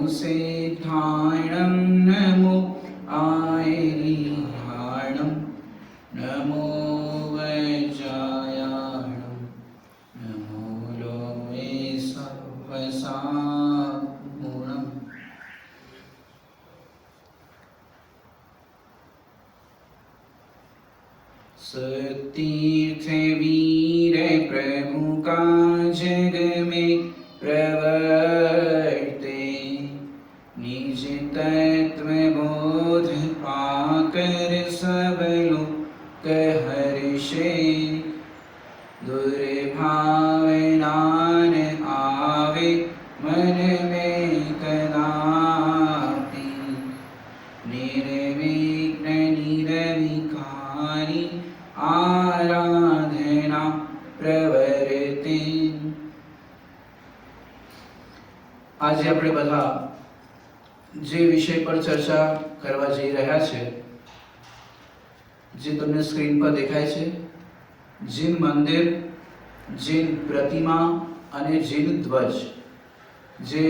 सिद्धाणं नमो आयरिहाणं नमो वज्रायाणं नमो लोमे सवसागुणम्। सतीर्थ वीर प्रभु का जग में प्रवर्ते, निज तत्व बोध पाकर सब लोक हर्षे। दुर्भावनान आवे मन में कदापि, निर्विघ्न निर्विकारी आराधना प्रवर्ते। આજે આપણે બધા જે વિષય પર ચર્ચા કરવા જઈ રહ્યા છે, જે તમને સ્ક્રીન પર દેખાય છે, જીન મંદિર, જીન પ્રતિમા અને જીન ધ્વજ, જે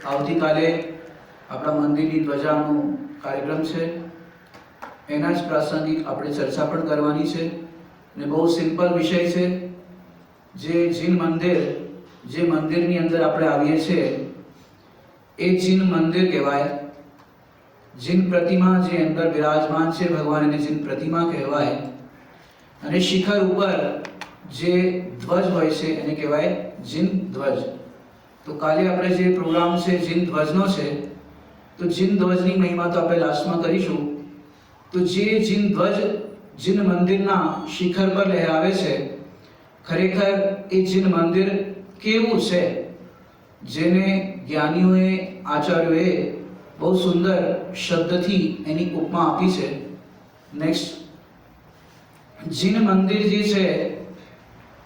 આવતીકાલે આપણા મંદિરની ધ્વજાનો કાર્યક્રમ છે, એના જ પ્રાસંગિક આપણે ચર્ચા પણ કરવાની છે। અને બહુ સિમ્પલ વિષય છે। જે જીન મંદિર, જે મંદિરની અંદર આપણે આવીએ છીએ એ જીન મંદિર કહેવાય। જીન પ્રતિમા જે અંદર બિરાજમાન છે ભગવાન, એને જીન પ્રતિમા કહેવાય। અને શિખર ઉપર જે ધ્વજ હોય છે એને કહેવાય જીન ધ્વજ। તો કાલે આપણે જે પ્રોગ્રામ છે જીન ધ્વજનો છે, તો જીન ધ્વજની મહિમા તો આપણે લાસ્ટમાં કરીશું। તો જે જીન ધ્વજ જીન મંદિરના શિખર પર લહેરાવે છે, ખરેખર એ જીન મંદિર કેવું છે, જેને જ્ઞાનીઓએ, આચાર્યોએ બહુ સુંદર શબ્દથી એની ઉપમા આપી છે। નેક્સ્ટ, જીન મંદિર જે છે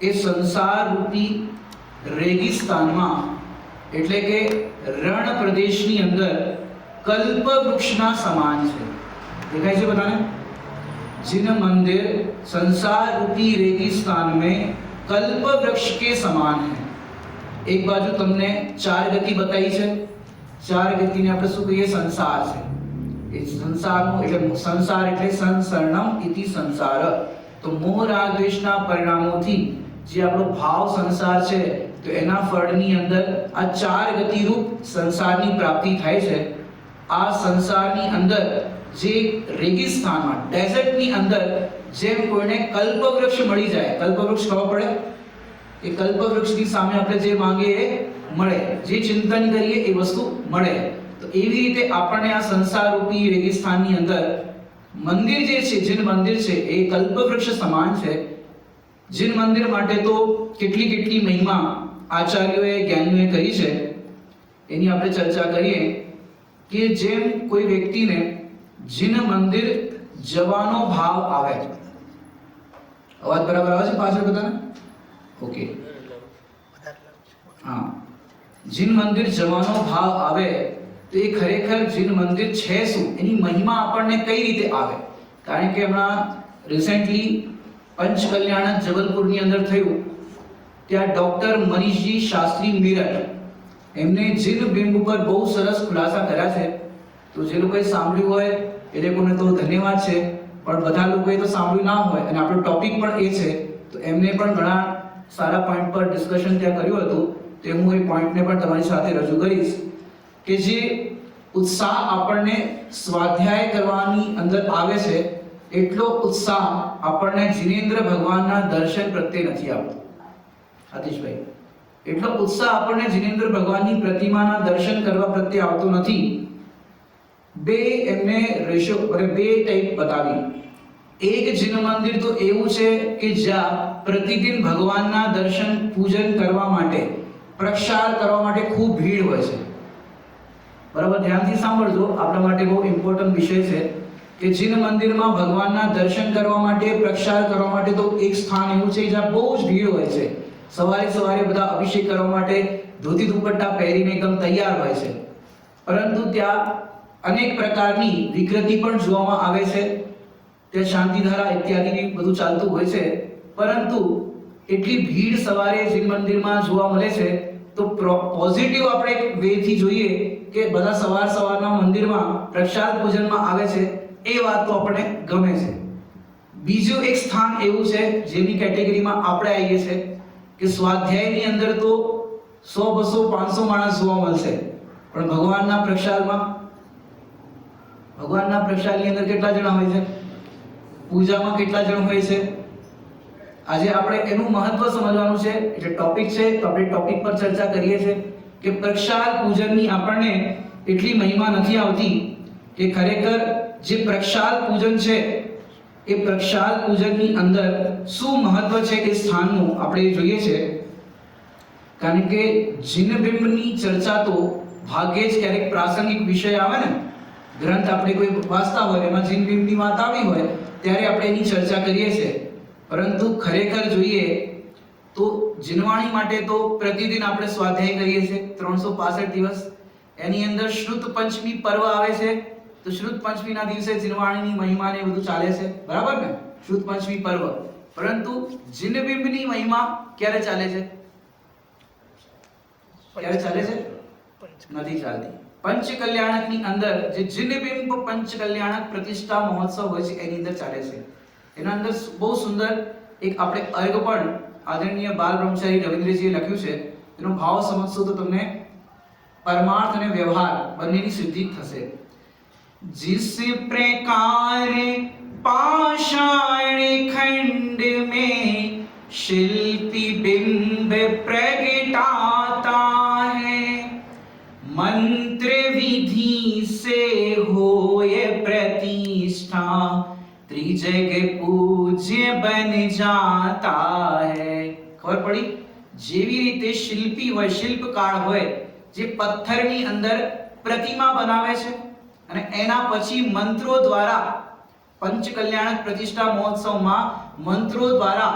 એ સંસાર રૂપી રેગિસ્તાનમાં, એટલે કે રણ પ્રદેશની અંદર કલ્પ વૃક્ષના સમાન છે। દેખાય છે બધાને? जिन मंदिर संसार रूपी रेगिस्तान में कल्प वृक्ष के समान है। एक बाजू तुमने चार गति बताई है, चार गति ने આપણે શું કહીએ? સંસાર છે। એ સંસારનો એટલે સંસાર એટલે સંસરણમ ઇતિ સંસાર। તો મોહ રાગ દ્વેષના પરિણામોથી જે આપણો ભાવ સંસાર છે, તો એના ફળની અંદર આ ચાર ગતિ રૂપ સંસારની પ્રાપ્તિ થાય છે। આ સંસારની અંદર જે રેગિસ્તાનમાં, ડેઝર્ટની અંદર જેમ કોઈને કલ્પવૃક્ષ મળી જાય, કલ્પવૃક્ષ ખબર પડે કે કલ્પવૃક્ષની સામે આપણે જે માંગીએ એ મળે, જે ચિંતન કરીએ એ વસ્તુ મળે। તો એવી રીતે આપણને આ સંસાર રૂપી રેગિસ્તાનની અંદર મંદિર જે છે, જીન મંદિર છે, એ કલ્પવૃક્ષ સમાન છે। જીન મંદિર માટે તો કેટલી કેટલી મહિમા આચાર્યોએ, જ્ઞાનીઓએ કરી છે, એની આપણે ચર્ચા કરીએ। કે જેમ કોઈ વ્યક્તિને જીન મંદિર જવાનો ભાવ આવે, અવાજ બરાબર આવે છે પાછળ બધાને? ઓકે, હા, જીન મંદિર જવાનો ભાવ આવે તો એ ખરેખર જીન મંદિર છે શું, એની મહિમા આપણને કઈ રીતે આવે? કારણ કે હમણાં રિસેન્ટલી પંચકલ્યાણ જબલપુરની અંદર થયું, ત્યાં ડોક્ટર મનીષજી શાસ્ત્રી મેરઠ, એમને જીન બિંબ ઉપર બહુ સરસ ખુલાસા કર્યા છે। તો જે લોકોએ સાંભળ્યું હોય એ લોકોને તો ધન્યવાદ છે, પણ બધા લોકોએ તો સાંભળ્યું ના હોય અને આપણો ટોપિક પણ એ છે, તો એમને પણ ઘણા સારા પોઈન્ટ પર ડિસ્કશન ત્યાં કર્યું હતું। તો હું એ પોઈન્ટને પણ તમારી સાથે રજૂ કરીશ કે જે ઉત્સાહ આપણને સ્વાધ્યાય કરવાની અંદર આવે છે, એટલો ઉત્સાહ આપણને જીનેન્દ્ર ભગવાનના દર્શન પ્રત્યે નથી આવતો। આતિશભાઈ, એટલો ઉત્સાહ આપણને જીનેન્દ્ર ભગવાનની પ્રતિમાના દર્શન કરવા પ્રત્યે આવતો નથી। બે એમને રેશો અને બે ટાઈપ બતાવી। એક જીન મંદિર તો એવું છે કે જ્યાં પ્રતિદિન ભગવાનના દર્શન, પૂજન કરવા માટે, પ્રક્ષાર કરવા માટે ખૂબ ભીડ હોય છે। બરાબર, ધ્યાનથી સાંભળજો, આપણા માટે બહુ ઇમ્પોર્ટન્ટ વિષય છે કે જીન મંદિરમાં ભગવાનના દર્શન કરવા માટે, પ્રક્ષાર કરવા માટે તો એક સ્થાન એવું છે જ્યાં બહુ જ ભીડ હોય છે। સવારે સવારે બધા અભિષેક કરવા માટે ધોતી દુપટ્ટા પહેરીને એકદમ તૈયાર હોય છે, પરંતુ ત્યાં અનેક પ્રકારની વિકૃતિ પણ જોવામાં આવે છે। ત્યાં શાંતિધારા ઇત્યાદિ બધું ચાલતું હોય છે, પરંતુ એટલી ભીડ સવારે જીન મંદિરમાં જોવા મળે છે તો પોઝિટિવ આપણે વેથી જોઈએ કે બધા સવારના મંદિરમાં પ્રસાદ પૂજનમાં આવે છે, એ વાત તો આપણને ગમે છે. બીજું એક સ્થાન એવું છે જેની કેટેગરીમાં આપણે આવીએ છીએ કે સ્વાધ્યાયની અંદર તો 100 200 500 માણસ જોવા મળશે, પણ ભગવાનના પ્રસાદની અંદર કેટલા જણા હોય છે? પૂજામાં કેટલા જણ હોય છે? આજે આપણે એનું મહત્વ સમજવાનું છે. એટલે ટોપિક છે તો આપણે ટોપિક પર ચર્ચા કરીએ છીએ કે પ્રસાદ પૂજનની આપણને એટલી મહિમા નથી આવતી કે ખરેખર જે પ્રસાદ પૂજન છે એ પ્રસાદ પૂજનની અંદર શું મહત્વ છે એ સ્થાનનું આપણે જોઈએ છે. કારણ કે જીનબિંબની ચર્ચા તો ભાગ્યે જ ક્યારેક પ્રાસંગિક વિષય આવે ને, ગ્રંથ આપણે કોઈ વાંચતા હોય એમાં જીનબિંબની વાત આવી હોય ત્યારે આપણે એની ચર્ચા કરીએ છીએ. પરંતુ ખરેખર જોઈએ તો જીનવાણી માટે તો પ્રતિદિન આપણે સ્વાધ્યાય કરીએ છીએ 365 દિવસ. એની અંદર શ્રુત પંચમી પર્વ આવે છે, તો શ્રુત પંચમીના દિવસે જીનવાણીની મહિમા ને બધું ચાલે છે, બરાબર ને? શ્રુત પંચમી પર્વ. પરંતુ જીનબિંબની મહિમા ક્યારે ચાલે છે? ક્યારે ચાલે છે? નથી ચાલતી. પંચ કલ્યાણકની અંદર જે જીનબિંબ પંચ કલ્યાણક પ્રતિષ્ઠા મહોત્સવ હોય છે એની અંદર ચાલે છે. એના અંદર બહુ સુંદર એક આપણે અર્ઘ પણ આદરણીય બાલ બ્રહ્મચારી રવિન્દ્રજીએ લખ્યું છે. એનો ભાવ સમજશો તો તમને પરમાર્થ અને વ્યવહાર બંનેની સિદ્ધિ થશે. जिस प्रकार पाषाण खंड में शिल्पी बिंब प्रगटाता है, मंत्र विधि से होए प्रतिष्ठा, त्रिजग पूज्य बन जाता है. ખબર પડી? જેવી રીતે શિલ્પી હોય, શિલ્પકાર હોય, જે પથ્થરની અંદર પ્રતિમા બનાવે છે અને એના પછી મંત્રો દ્વારા पंच कल्याणक प्रतिष्ठा महोत्सव में मंत्रों द्वारा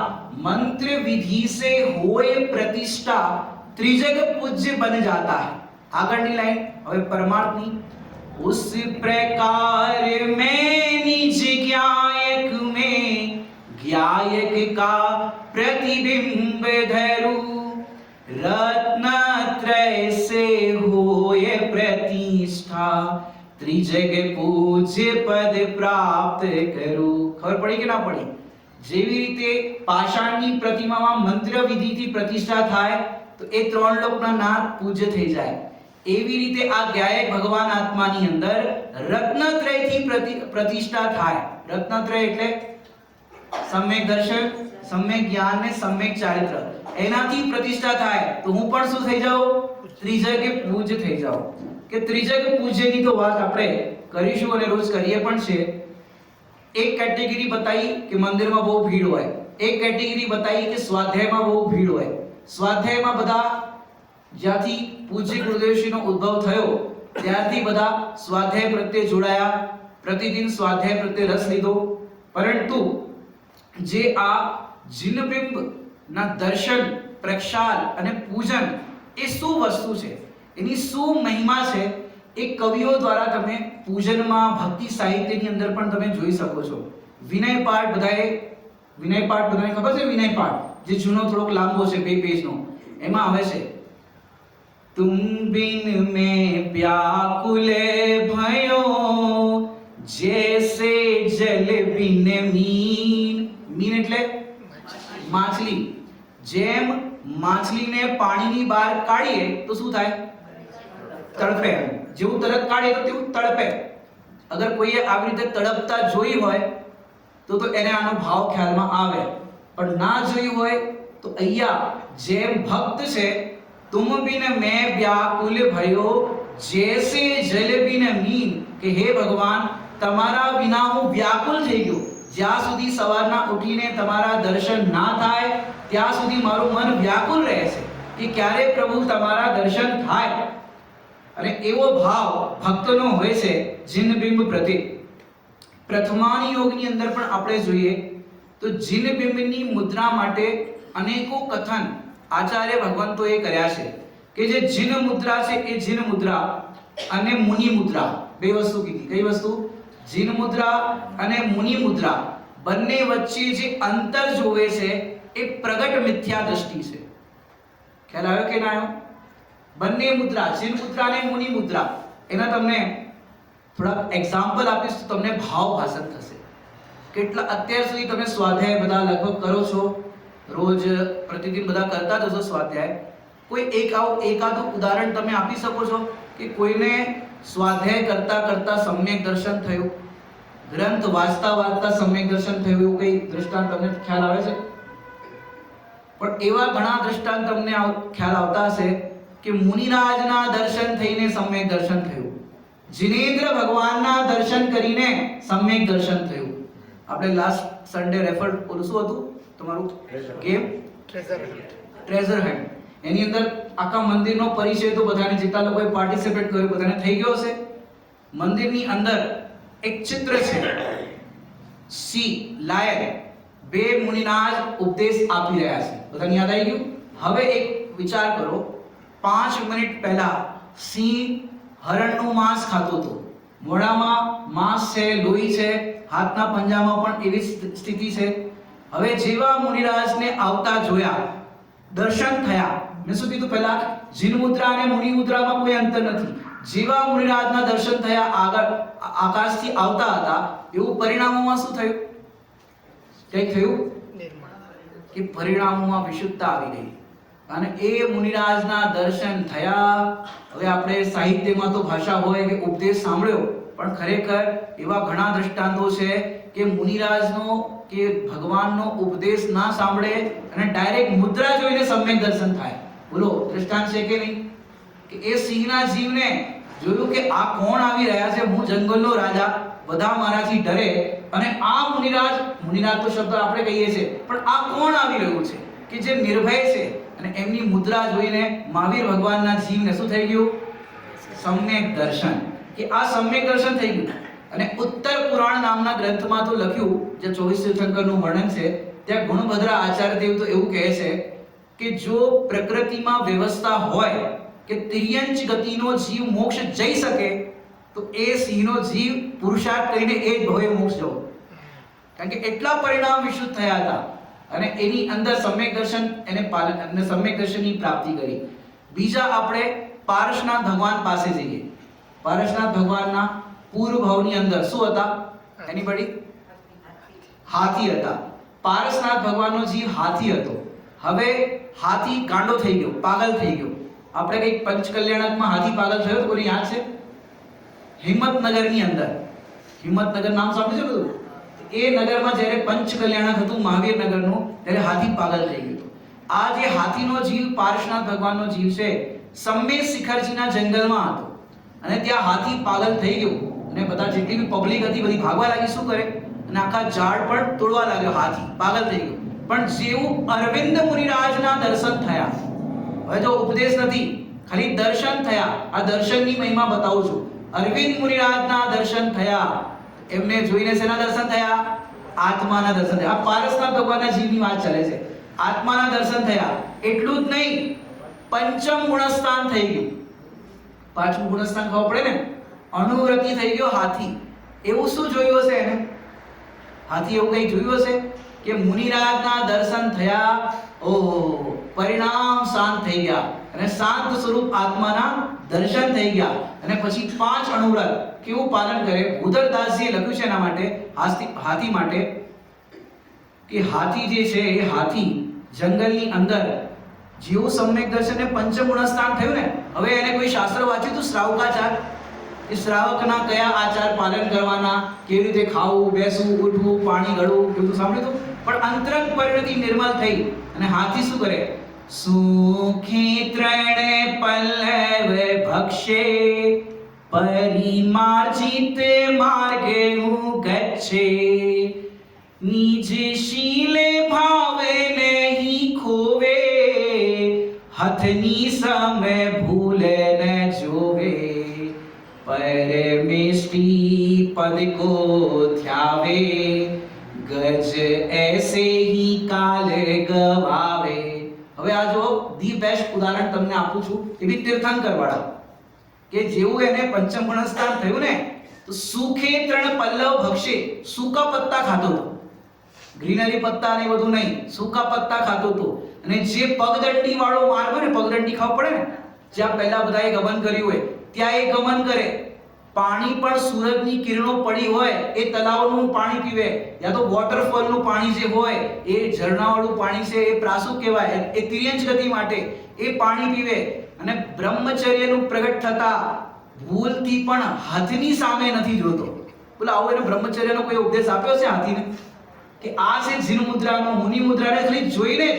मंत्र विधि से होए प्रतिष्ठा त्रिजग पूज्य बन जाता है. આગળની લાઈન હવે પરમાર્થની. उस प्रकार मैं निज ज्ञायक में ज्ञायक का प्रतिबिंब धरूं, रत्नत्रय से होए प्रतिष्ठा, त्रिजग पूज्य पद प्राप्त करूं. ખબર પડી કે ના પડી? જેવી રીતે પાષાણની પ્રતિમામાં મંત્ર વિધિથી પ્રતિષ્ઠા થાય તો એ ત્રણ લોકના નાથ પૂજ્ય થઈ જાય, એવી રીતે આ જ્ઞાયક ભગવાન આત્માની અંદર રત્નત્રયથી પ્રતિષ્ઠા થાય. રત્નત્રય એટલે સમ્યક દર્શન, સમ્યક જ્ઞાન ને સમ્યક ચારિત્ર. એનાથી પ્રતિષ્ઠા થાય તો હું પણ શું થઈ જાઉં? ત્રિજગે પૂજ્ય થઈ જાઉં. કે ત્રિજગ પૂજ્યની તો વાત આપણે કરીશું અને રોજ કરીએ પણ છે. એક કેટેગરી બતાવી કે મંદિરમાં બહુ ભીડ હોય, એક કેટેગરી બતાવી કે સ્વાધ્યાયમાં બહુ ભીડ હોય. સ્વાધ્યાયમાં બધા જ્યાંથી પૂજ્ય ગુરુદેવશ્રીનો ઉદ્ભવ થયો ત્યારથી બધા સ્વાધ્યાય પ્રત્યે જોડાયા, પ્રતિદિન સ્વાધ્યાય પ્રત્યે રસ લીધો. પરંતુ જે આ જીનબિંબના દર્શન, પ્રક્ષાલ અને પૂજન એ શું વસ્તુ છે, એની શું મહિમા છે, એ કવિઓ દ્વારા તમે પૂજનમાં ભક્તિ સાહિત્યની અંદર પણ તમે જોઈ શકો છો. વિનય પાઠ બધાને ખબર છે? વિનય પાઠ જે જૂનો થોડોક લાંબો છે, 2 પેજનો, એમાં આવે છે तुम बिन में व्याकुल भयो जैसे जल बिन मीन. मीन એટલે માછલી. જેમ માછલીને પાણીની બહાર કાઢીએ તો શું થાય? તડપે. જેવું તરત કાઢીએ તો તેવું તડપે. અગર કોઈએ આવી રીતે તડપતા જોઈ હોય તો એને આનો ભાવ ખ્યાલમાં આવે, પણ ના જોઈ હોય તો અહીંયા જેમ ભક્ત છે, तुम बिन मैं व्याकुल भयो जैसे जल बिन मीन, કે હે ભગવાન તમારા વિના હું વ્યાકુલ થઈ ગયો. જ્યાં સુધી સવારના ઉઠીને તમારા દર્શન ના થાય ત્યાં સુધી મારું મન વ્યાકુલ રહે છે કે ક્યારે પ્રભુ તમારા દર્શન થાય. અને એવો ભાવ ભક્તનો હોય છે જીનબિંબ પ્રત્યે. પ્રથમાન યોગની અંદર પણ આપણે જોઈએ તો જીનબિંબની મુદ્રા માટે અનેકો કથન આચાર્ય ભગવંતોએ કર્યા છે કે જે જીન મુદ્રા છે એ જીન મુદ્રા અને મુનિ મુદ્રા, બે વસ્તુ કીધી. કઈ વસ્તુ? જીન મુદ્રા અને મુનિ મુદ્રા, બંને વચ્ચે જે અંતર જોવે છે એ પ્રગટ મિથ્યા દ્રષ્ટિ છે. ખ્યાલ આવ્યો કે ના આવ્યો? બંને મુદ્રા, જીન મુદ્રા અને મુનિ મુદ્રા, એના તમને થોડા એક્ઝામ્પલ આપીશ તો તમને ભાવ ભાષણ થશે. કેટલા અત્યાર સુધી તમે સ્વાધ્યાય બધા લગભગ કરો છો, રોજ પ્રતિદિન બધા કરતા જ હશો સ્વાધ્યાય. કોઈ એકાદું ઉદાહરણ તમે આપી શકો છો કે કોઈને સ્વાધ્યાય કરતા કરતા સમ્યક દર્શન થયું, ગ્રંથ વાંચતા વાંચતા સમ્યક દર્શન થયું, એવું કઈ દ્રષ્ટાંત તમને ખ્યાલ આવે છે? પણ એવા ઘણા દ્રષ્ટાંત તમને ખ્યાલ આવતા હશે કે મુનિરાજના દર્શન થઈને સમ્યક દર્શન થયું, જિનેન્દ્ર ભગવાનના દર્શન કરીને સમ્યક દર્શન થયું. આપણે લાસ્ટ સન્ડે રેફર ઓલું શું હતું તમારું ગેમ ટ્રેઝર હન્ટ, એની અંદર આખા મંદિરનો પરિચય તો બધાને, જેટલા લોકોએ પાર્ટિસિપેટ કર્યું બધાને થઈ ગયો હશે. મંદિરની અંદર એક ચિત્ર છે, સી લાયન, બે મુનિરાજ ઉપદેશ આપી રહ્યા છે. બધાને યાદ આવી ગયું? હવે એક વિચાર કરો, 5 મિનિટ પહેલા સિંહ હરણનું માંસ ખાતો હતો, મોઢામાં માંસ છે, લોહી છે, હાથના પંજામાં પણ એવી સ્થિતિ છે. હવે જેવા મુનિરાજને આવતા જોયા, દર્શન થયા, મેં શું કીધું પહેલા, જીન મુદ્રા અને મુનિ મુદ્રામાં કોઈ અંતર નથી. જેવા મુનિરાજના દર્શન થયા, આગળ આકાશથી આવતા હતા, એવું પરિણામોમાં શું થયું? કંઈક થયું કે પરિણામોમાં વિશુદ્ધતા આવી ગઈ અને એ મુનિરાજના દર્શન થયા. હવે આપણે સાહિત્યમાં તો ભાષા હોય કે ઉપદેશ સાંભળ્યો, પણ ખરેખર એવા ઘણા દ્રષ્ટાંતો છે કે મુનિરાજનો કે ભગવાનનો ઉપદેશ ના સાંભળે અને ડાયરેક્ટ મુદ્રા જોઈને સમ્યક દર્શન થાય. બોલો દ્રષ્ટાંત છે કે નહીં? કે એ સિંહના જીવને જોયું કે આ કોણ આવી રહ્યા છે, હું જંગલનો રાજા, બધા મારાથી ડરે, અને આ મુનિરાજ તો શબ્દ આપણે કહીએ છીએ, પણ આ કોણ આવી રહ્યું છે કે જે નિર્ભય છે? અને એમની મુદ્રા જોઈને મહાવીર ભગવાનના જીવને શું થઈ ગયું? સમ્યક દર્શન. કે આ સમ્યક દર્શન થઈ ગયું. અને ઉત્તર પુરાણ નામના ગ્રંથમાં તો લખ્યું, જે 24 તીર્થંકરનું વર્ણન છે, ત્યાં ગુણભદ્રા આચાર્યદેવ તો એવું કહે છે કે જો પ્રકૃતિમાં વ્યવસ્થા હોય કે તિર્યંચ ગતિનો જીવ મોક્ષ જઈ શકે તો એ સિંહનો જીવ પુરુષાર્થ કરીને એ જ ભવે મોક્ષ જવો, કારણ કે એટલા પરિણામ વિશુદ્ધ થયા હતા અને એની અંદર સમ્યક દર્શન એને પાલન અને સમ્યક દર્શનની પ્રાપ્તિ કરી. બીજા આપણે પારસનાથ ભગવાન પાસે જઈએ. પારસનાથ ભગવાનના પૂર્વ ભાવની અંદર શું હતા? એનીબડી? હાથી હતા. પારસનાથ ભગવાનનો જીવ હાથી હતો. હવે હાથી ગાંડો થઈ ગયો, પાગલ થઈ ગયો. આપણે કઈ પંચકલ્યાણકમાં હાથી પાગલ થયો તો કોને યાદ છે? હિંમતનગરની અંદર, હિંમતનગર નામ સાંભળ્યું છે બધું? એ નગરમાં જ્યારે પંચકલ્યાણક હતું મહાવીર નગરનું, ત્યારે હાથી પાગલ થઈ ગયો હતો. આ જે હાથીનો જીવ પારસનાથ ભગવાનનો જીવ છે, સમ્મેત શિખરજીના જંગલમાં હતો અને ત્યાં હાથી પાગલ થઈ ગયો અને બધા જેટલી બી પબ્લિક હતી બધી ભાગવા લાગી. શું કરે? અને આખા ઝાડ પણ તોડવા લાગ્યો, હાથી પાગલ થઈ ગયો. પણ જેવું અરવિંદ મુનિરાજના દર્શન થયા, હવે તો ઉપદેશ નથી, ખાલી દર્શન થયા, આ દર્શનની મહિમા બતાવું છું. અરવિંદ મુનિરાજના દર્શન થયા, એમને જોઈને શેના દર્શન થયા? આત્માના દર્શન થયા. આ પારસનાથ ભગવાનના જીવની વાત ચાલે છે. આત્માના દર્શન થયા. એટલું જ નહીં, પંચમ ગુણસ્થાન થઈ ગયું. પાંચમું ગુણસ્થાન ખબર પડે ને, અનુવ્રતિ થઈ ગયો હાથી. એવું શું જોયું હશે એને? હાથી એવું કઈ જોયું હશે કે મુનિરાજના દર્શન થયા, ઓહો, પરિણામ શાંત થઈ ગયા અને શાંત સ્વરૂપ આત્માના દર્શન થઈ ગયા. અને પછી 5 અણુવ્રત કેવું પાલન કરે? ભૂધરદાસજીએ લખ્યું છે એના માટે, હાથી માટે, કે હાથી જે છે એ હાથી જંગલની અંદર જેવું સમ્યક દર્શન ને પંચમ ગુણસ્થાન થયું ને, હવે એને કોઈ શાસ્ત્ર વાંચ્યું તો શ્રાવકાચાર, કે શ્રાવકના કયા આચાર પાલન કરવાના, કેવી રીતે ખાવું, બેસવું, ઉઠવું, પાણી ગળવું, એવું સાંભળ્યું હતું? પણ અંતરંગ પરિણતિ નિર્મલ થઈ અને હાથી શું કરે? સુખી ત્રણે પલ્લવ ભક્ષે પરિમાર્જિત માર્ગે હું ગચ્છે નિજ શીલે ભાવે નહીં ખોવે હથની સમે ભૂલે ન જોવે પરમેષ્ટિ પદ કો ધ્યાવે ગજ ऐसे ही काल गवावे. હવે આ જો ધી બેસ્ટ ઉદાહરણ તમને આપું છું, એ બી તીર્થંકર વાળા, કે જેવું એને પંચમ ગુણસ્થાન થયું ને તો સુખે ત્રણ પલ્લવ ભક્ષે, સૂકા પત્તા ખાતો હતો, ગ્રીનરી પત્તા ને બધું નહીં, સૂકા પત્તા ખાતો હતો. અને જે પગદંડી વાળો માર્ગ હોય ને, પગદંડી ખાવ પડે ને, જ્યાં પહેલા બધાએ ગમન કર્યું હોય ત્યાં એ ગમન કરે. પાણી પણ સૂરજની કિરણો પડી હોય એ તલાવનું પાણી પીવે, યા તો વોટરફોલનું પાણી જે હોય એ ઝરણાવાળું પાણી છે એ પ્રાસુક કહેવાય, એ તિર્યંચ ગતિ માટે એ પાણી પીવે. અને બ્રહ્મચર્યનું પ્રગટ થતા ભૂલથી પણ હાથની સામે નથી જોતો. બોલો આવો એને બ્રહ્મચર્યનો કોઈ ઉપદેશ આપ્યો છે હાથીને? કે આ છે જીન મુદ્રાનો, મુનિ મુદ્રાને ખાલી જોઈને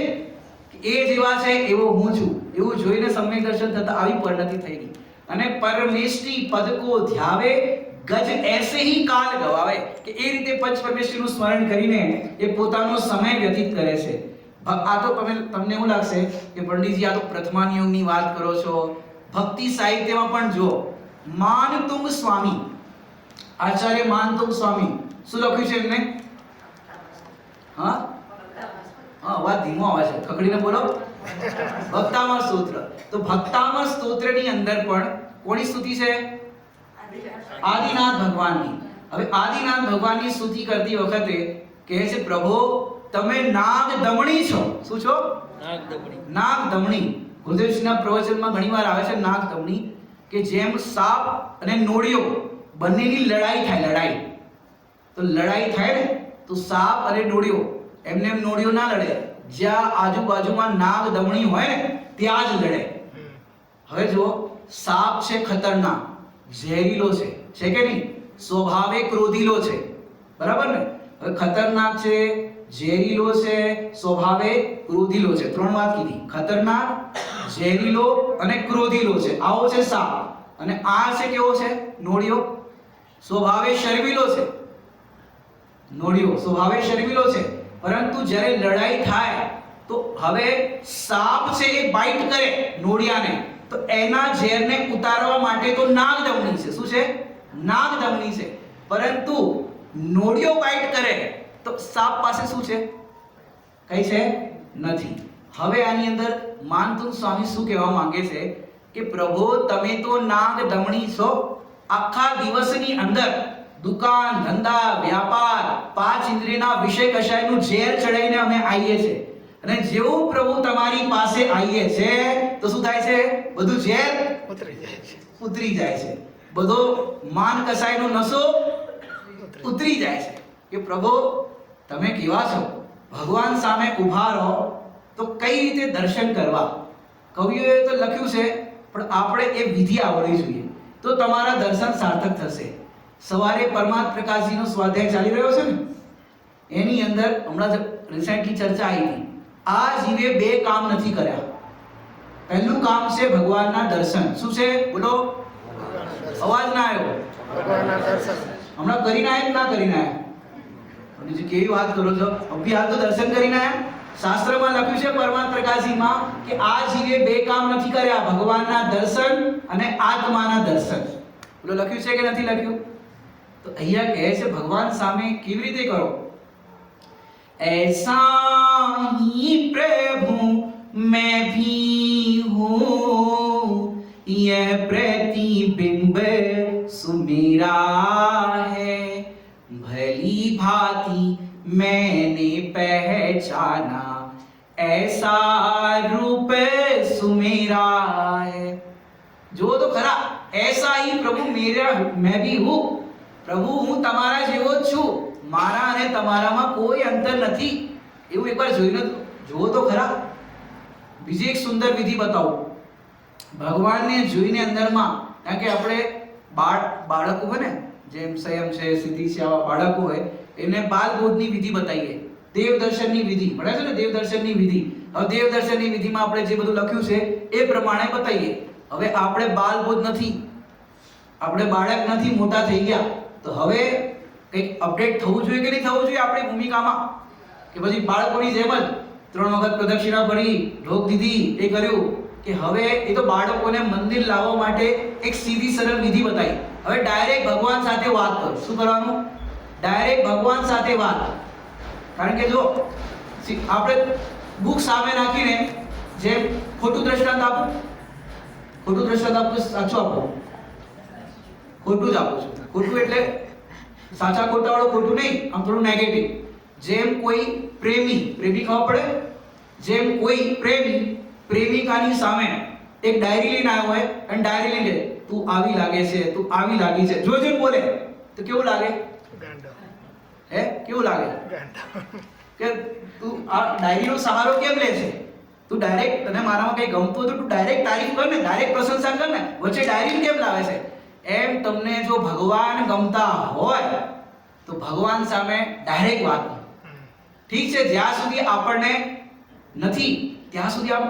એ જેવા છે એવો હું છું એવું જોઈને સમ્યક દર્શન થતા આવી પરિણતિ થઈ ગઈ. અને પરમેષ્ટિ પદ કો ધ્યાવે ગજ એસે ही કાલ ગવાવે, કે એ રીતે પંચ પરમેષ્ટિનું સ્મરણ કરીને એ પોતાનો સમય વ્યતીત કરે છે. આ તો તમને એવું લાગશે કે પંડિતજી આ તો પ્રથમાન યોગની વાત કરો છો. ભક્તિ સાહિત્યમાં પણ જો માનતુંગ સ્વામી, આચાર્ય માનતુંગ સ્વામી શું લખ્યું છે એમને? હા વાત ધીમો આવે છે, ખકડીને બોલો. ભક્તામર સ્તોત્ર. તો ભક્તામર સ્તોત્રની અંદર પણ કોની સ્તુતિ છે? આદિનાથ ભગવાનની. હવે આદિનાથ ભગવાનની સ્તુતિ કરતી વખતે કહે છે પ્રભુ તમે નાગ દમણી છો. શું છો? નાગ દમણી. નાગ દમણી. ગુરુદેવજીના પ્રવચનમાં ઘણીવાર આવે છે નાગ દમણી, કે જેમ સાપ અને નોળિયો બંનેની લડાઈ થાય. લડાઈ તો લડાઈ થાય ને તો સાપ અને નોળિયો એમને એમ નોળિયો ના લડે, જ્યાં આજુબાજુમાં નાગ દમણી હોય ને ત્યાં જ લડે. હવે જો સાપ છે ખતરનાક, ઝેરીલો છે કે નહીં? સ્વભાવે ક્રોધીલો છે, બરાબર ને? હવે ખતરનાક છે, ઝેરીલો છે, સ્વભાવે ક્રોધીલો છે. ત્રણ વાત કીધી: ખતરનાક, ઝેરીલો અને ક્રોધીલો છે. આવો છે સાપ. અને આ છે કેવો છે? નોળિયો. સ્વભાવે શર્મિલો છે. નોળિયો સ્વભાવે શર્મિલો છે, પરંતુ જ્યારે લડાઈ થાય તો હવે સાપ છે એ બાઇટ કરે નોળિયાને, તો એના ઝેરને ઉતારવા માટે તો નાગદમણી છે. શું છે? નાગદમણી છે. પરંતુ નોળિયો બાઇટ કરે તો સાપ પાસે શું છે? કઈ છે? નથી. હવે આની અંદર માનતુંગ સ્વામી શું કહેવા માંગે છે કે પ્રભુ તમે તો નાગદમણી છો. આખા દિવસની અંદર દુકાન, ધંધા, વ્યાપાર, પાંચ ઇન્દ્રિયના વિષય કશાયનું ઝેર ચડાઈને અમે આવીએ છીએ, અને જેવું પ્રભુ તમારી પાસે આવીએ છે તો શું થાય છે? બધું ઝેર ઉતરી જાય છે. બધો માન કસાયનો નશો ઉતરી જાય છે. કે પ્રભુ તમે કેવા છો? ભગવાન સામે ઊભા રહો તો કઈ રીતે દર્શન કરવા? કવિઓએ તો લખ્યું છે, પણ આપણે એ વિધિ આવડવી જોઈએ તો તમારા દર્શન સાર્થક થશે. સવારે પરમાત્મ પ્રકાશજીનો સ્વાધ્યાય ચાલી રહ્યો છે ને, એની અંદર હમણાં રિસેન્ટલી ચર્ચા આવી હતી. આ જીવે બે કામ નથી કર્યા. પહેલું કામ છે ભગવાનના દર્શન. શું છે? બોલો. અવાજ ના આવ્યો. ભગવાનના દર્શન હમણાં કરીને આયા ના કરીને આયા? અને કેવી વાત કરો છો? અભી હાલ તો દર્શન કરીને આયા. શાસ્ત્રમાં લખ્યું છે પરમાત્મ પ્રકાશજીમાં કે આ જીવે બે કામ નથી કર્યા: ભગવાનના દર્શન અને આત્માના દર્શન. બોલો લખ્યું છે કે નથી લખ્યું? તો અહીંયા કહે છે ભગવાન સામે કેવી રીતે કરો? ऐसा ही प्रभु मैं भी हूँ, यह प्रतिबिंब सुमेरा है, भली भांति मैंने पहचाना, ऐसा रूप सुमेरा है. जो तो खरा ऐसा ही प्रभु मेरा मैं भी हूँ. પ્રભુ હું તમારા જેવો જ છું, મારા અને તમારામાં કોઈ અંતર નથી. એવું એકવાર જોઈને જુઓ તો ખરા. બીજી એક સુંદર વિધિ બતાવું. ભગવાનને જોઈને અંદરમાં, કારણ કે આપણે બાળકો હોય ને, જેમ સંયમ છે, સિદ્ધિ છે, આવા બાળકો હોય એને બાલબોધની વિધિ બતાવીએ. દેવદર્શનની વિધિ મળે છે ને, દેવદર્શનની વિધિ. હવે દેવદર્શનની વિધિમાં આપણે જે બધું લખ્યું છે એ પ્રમાણે બતાવીએ. હવે આપણે બાલબોધ નથી, આપણે બાળક નથી, મોટા થઈ ગયા, તો હવે કંઈક અપડેટ થવું જોઈએ કે નહીં થવું જોઈએ આપણી ભૂમિકામાં? કે પછી બાળકોની જેમ જ 3 વખત પ્રદક્ષિણા ફરી, ઢોક દીધી, એ કર્યું? કે હવે એ તો બાળકોને મંદિર લાવવા માટે એક સીધી સરળ વિધિ બતાવી. હવે ડાયરેક્ટ ભગવાન સાથે વાત કરો. શું કરવાનું? ડાયરેક્ટ ભગવાન સાથે વાત. કારણ કે જો આપણે બુક સામે નાખીને જેમ ખોટું દ્રષ્ટાંત આપું, ખોટું દ્રષ્ટાંત આપું, સાચું આપો, ખોટું જ આપું છું. ખોટું એટલે સાચા ખોટા વાળું ખોટું નહીં, આમ થોડું નેગેટિવ. જેમ કોઈ પ્રેમી, પ્રેમી ખબર પડે? જેમ કોઈ પ્રેમી પ્રેમિકાની સામે એક ડાયરી લઈને આવ્યો હોય અને ડાયરી લઈને તું આવી લાગે છે, તું આવી લાગી છે, જો જો બોલે તો કેવું લાગે? હે કેવું લાગે? કે તું આ ડાયરીનો સહારો કેમ લે છે? તું ડાયરેક્ટ તને મારામાં કઈ ગમતું હોય તો તું ડાયરેક્ટ તારીફ કર ને, ડાયરેક્ટ પ્રશંસા કર ને, વચ્ચે ડાયરી કેમ લાવે છે? એમ તમને જો ભગવાન ગમતા હોય તો ભગવાન સામે ડાયરેક્ટ વાત કરો. ઠીક છે, જ્યાં સુધી આપણને નથી ત્યાં સુધી આમ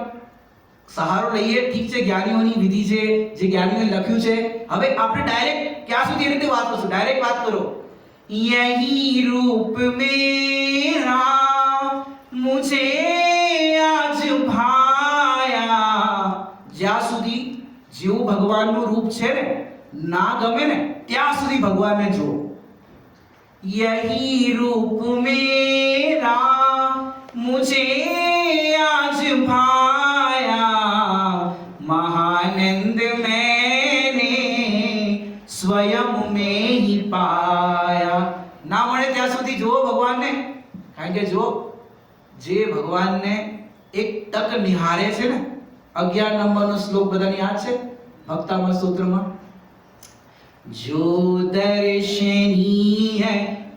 સહારો લઈએ, ઠીક છે, જ્ઞાનીઓની વિધિ છે, જે જ્ઞાનીઓએ લખ્યું છે. હવે આપણે ડાયરેક્ટ ક્યાં સુધી એ રીતે વાત કરશું? ડાયરેક્ટ વાત કરો. यही रूप मेरा मुझे आज भाया. જ્યાં સુધી જેવું ભગવાનનું રૂપ છે ને ના ગમે ને ત્યાં સુધી ભગવાનને જો. यही रूप मेरा मुझे आज भाया महानंद मैंने स्वयं में ही पाया. ના મળે ત્યાં સુધી જુઓ ભગવાનને, કારણ કે જો જે ભગવાનને એક ટક નિહારે છે ને, 11 નંબરનો શ્લોક બધાને યાદ છે ભક્તામૃત સ્તોત્રમાં, जो दर्शनीय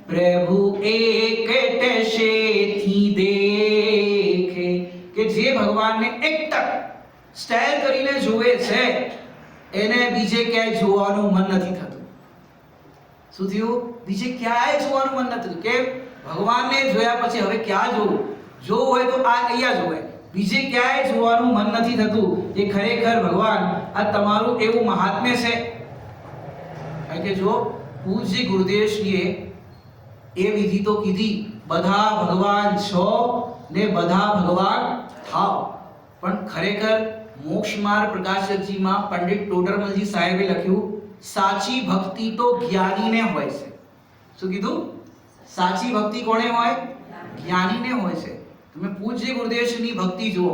प्रभु एक टशेથી દેખે, કે જે ભગવાનને એક ટક સ્ટેર કરીને જોવે છે એને બીજે ક્યાંય જોવાનું મન નથી થતું. શું થયું? બીજે ક્યાંય જોવાનું મન નથી થતું. કેમ? ભગવાનને જોયા પછી હવે ક્યાં જોવું? જોવું હોય તો આ અહીંયા જોવે, બીજે ક્યાંય જોવાનું મન નથી થતું. એ ખરેખર ભગવાન આ તમારું એવું મહાત્મ્ય છે. કારણ કે જો પૂજ્ય ગુરુદેવશ્રીએ એ વિધિ તો કીધી, બધા ભગવાન છો ને બધા ભગવાન થાવ, પણ ખરેખર મોક્ષ માર્ગ પ્રકાશકજીમાં પંડિત ટોડરમલજી સાહેબે લખ્યું, સાચી ભક્તિ તો જ્ઞાનીને હોય છે. શું કીધું? સાચી ભક્તિ કોને હોય? જ્ઞાનીને હોય છે. તમે પૂજ્ય ગુરુદેવશ્રીની ભક્તિ જુઓ.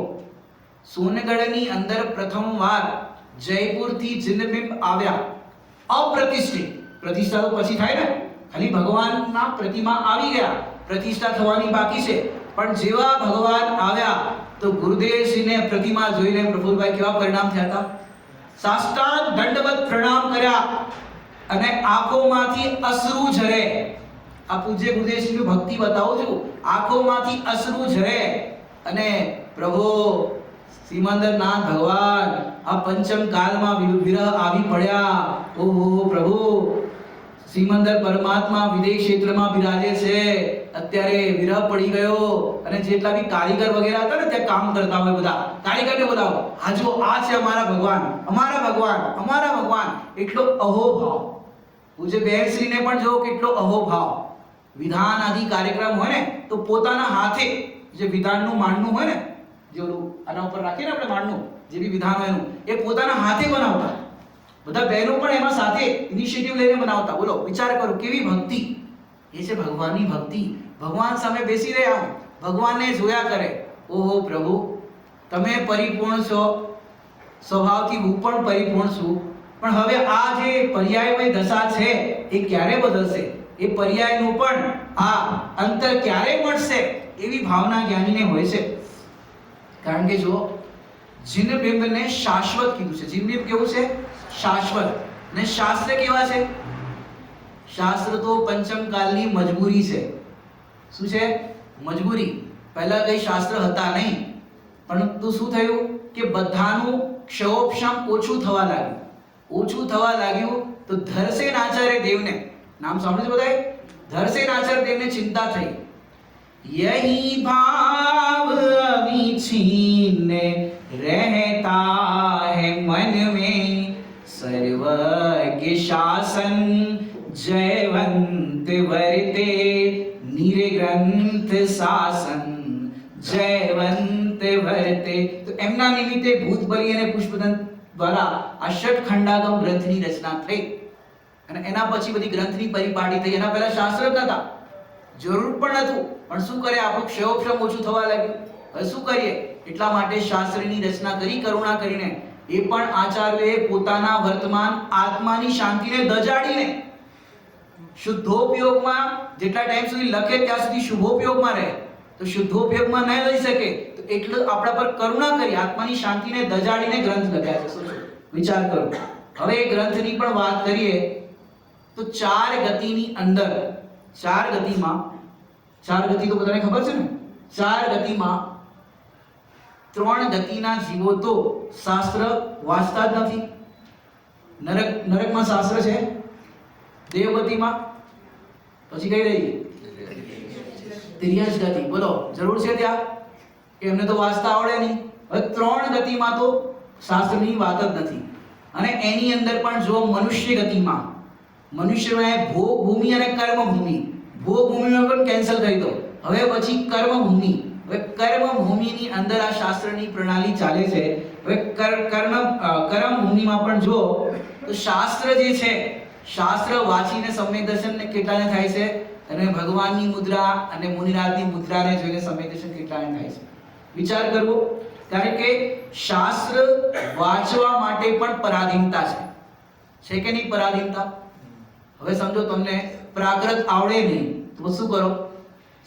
સોનગઢની અંદર પ્રથમવાર જયપુરથી જિનબિંબ આવ્યા, અપ્રતિષ્ઠિત. પ્રતિષ્ઠા તો પછી થાય ને, ખાલી ભગવાનના પ્રતિમા આવી ગયા, પ્રતિષ્ઠા થવાની બાકી છે. પણ જેવા ભગવાન આવ્યા તો ગુરુદેવશ્રીને પ્રતિમા જોઈને પ્રફુલભાઈ કેવા પરિણામ થયા હતા? સાષ્ટાંગ દંડવત પ્રણામ કર્યા અને આંખોમાંથી અશ્રુ ઝરે. આ પૂજ્ય ગુરુદેવશ્રીની ભક્તિ બતાવું છું, આંખોમાંથી અશ્રુ ઝરે અને પ્રભુ સિમંદરનાથ ભગવાન આ પંચમ કાલમાં વિરહ આવી પડ્યા. ઓહો પ્રભુ, સિમંદર પરમાત્મા વિદેશ ક્ષેત્રમાં બિરાજે છે, અત્યારે વિરહ પડી ગયો. અને જેટલા બી કારીગર વગેરે હતા ને ત્યાં કામ કરતા હોય બધા કારીગરને બોલાવો, આ જો આ છે અમારા ભગવાન, અમારા ભગવાન, અમારા ભગવાન. એટલો અહોભાવ. પૂજ્ય બેનશ્રીને પણ જો કેટલો અહોભાવ. વિધાન આદિ કાર્યક્રમ હોય ને તો પોતાના હાથે જે વિધાનનું માંડનું હોય ને, જે ઓલું આના ઉપર રાખીએ ને આપણે માંડનું, જે બી વિધાન હોય એનું, એ પોતાના હાથે બનાવતા. બધા બહેનો પણ એમાં સાથે ઇનિશિયેટિવ લઈને બનાવતા. બોલો, વિચાર કરો કેવી ભક્તિ. એ છે ભગવાનની ભક્તિ. ભગવાન સામે બેસી રહ્યા, ભગવાનને જોયા કરે. ઓહો પ્રભુ, તમે પરિપૂર્ણ છો, સ્વભાવથી હું પણ પરિપૂર્ણ છું, પણ હવે આ જે પર્યાયમય દશા છે એ ક્યારે બદલશે? એ પર્યાયનું પણ આ અંતર ક્યારે મળશે? એવી ભાવના જ્ઞાનીને હોય છે. કારણ કે જો જિનબિંબને શાશ્વત કીધું છે. જિનબિંબ કેવું છે? શાશ્વત. ને શાસ્ત્ર કેવા છે? શાસ્ત્ર તો પંચમ કાલની મજબૂરી છે. શું છે? મજબૂરી. પહેલા કઈ શાસ્ત્ર હતા નહીં, પરંતુ શું થયું કે બધાનું ક્ષયોપશમ ઓછું થવા લાગ્યું. ઓછું થવા લાગ્યું તો ધરસેન આચાર્ય દેવને, નામ સાંભળ્યું બધાએ? ધરસેન આચાર્ય દેવને ચિંતા થઈ. यही भाव अविछिन्न रहता है मन में, सर्वज्ञ शासन जयवंत वर्ते, निरग्रंथ शासन जयवंत वर्ते. તો એમના નિમિત્તે ભૂતબલી અને પુષ્પદંત દ્વારા આ ષટખંડાગમ ગ્રંથની રચના થઈ અને એના પછી બધી ગ્રંથની પરિપાટી થઈ. એના પહેલા શાસ્ત્ર જ નહોતા, જરૂર પણ નતું, પણ શું કરે, આપણું ક્ષયોપશમ ઓછું થવા લાગ્યું. હવે શું કરીએ? એટલા માટે શાસ્ત્રની રચના કરી કરુણા કરીને. એ પણ આચાર્યએ પોતાના વર્તમાન આત્માની શાંતિને દજાડીને શુદ્ધોપયોગમાં જેટલા ટાઈમ સુધી લખે ત્યાં સુધી શુભોપયોગમાં રહે, તો શુદ્ધોપયોગમાં ન લઈ શકે તો એટલું આપણા પર કરુણા કરી આત્માની શાંતિને દજાડીને ગ્રંથ લખ્યા છે. શું વિચાર કરો. હવે એ ગ્રંથની પણ વાત કરીએ તો ચાર ગતિની અંદર, ચાર ગતિમાં, ચાર ગતિ તો બધાને ખબર છે ને, ચાર ગતિમાં ત્રણ ગતિના જીવો તો શાસ્ત્ર વાંચતા જ નથી. નરકમાં શાસ્ત્ર છે, દેવગતિમાં, પછી કઈ રહી? તિર્યજ ગતિ. બોલો, જરૂર છે ત્યાં કે એમને તો વાંચતા આવડે નહીં. હવે ત્રણ ગતિમાં તો શાસ્ત્રની વાત જ નથી. અને એની અંદર પણ જો મનુષ્ય ગતિમાં, મનુષ્યમાં ભોગ ભૂમિ અને કર્મ ભૂમિ, ભોગ ભૂમિમાં પણ કેન્સલ કરી દો. હવે પછી કર્મ ભૂમિ. હવે કર્મ ભૂમિની અંદર આ શાસ્ત્રની પ્રણાલી ચાલે છે. હવે કર્મ ભૂમિમાં પણ જો તો શાસ્ત્ર જે છે, શાસ્ત્ર વાંચીને સમ્યક દર્શન કેટલાને થાય છે? અને ભગવાનની મુદ્રા અને મુનિરાજની મુદ્રાને જોઈને સમ્યક દર્શન કેટલાને થાય છે? વિચાર કરવો. કારણ કે શાસ્ત્ર વાંચવા માટે પણ પરાધીનતા છે કે નહીં? પરાધીનતા. હવે સમજો તમને પ્રાકૃત આવડે નહીં તો શું કરો?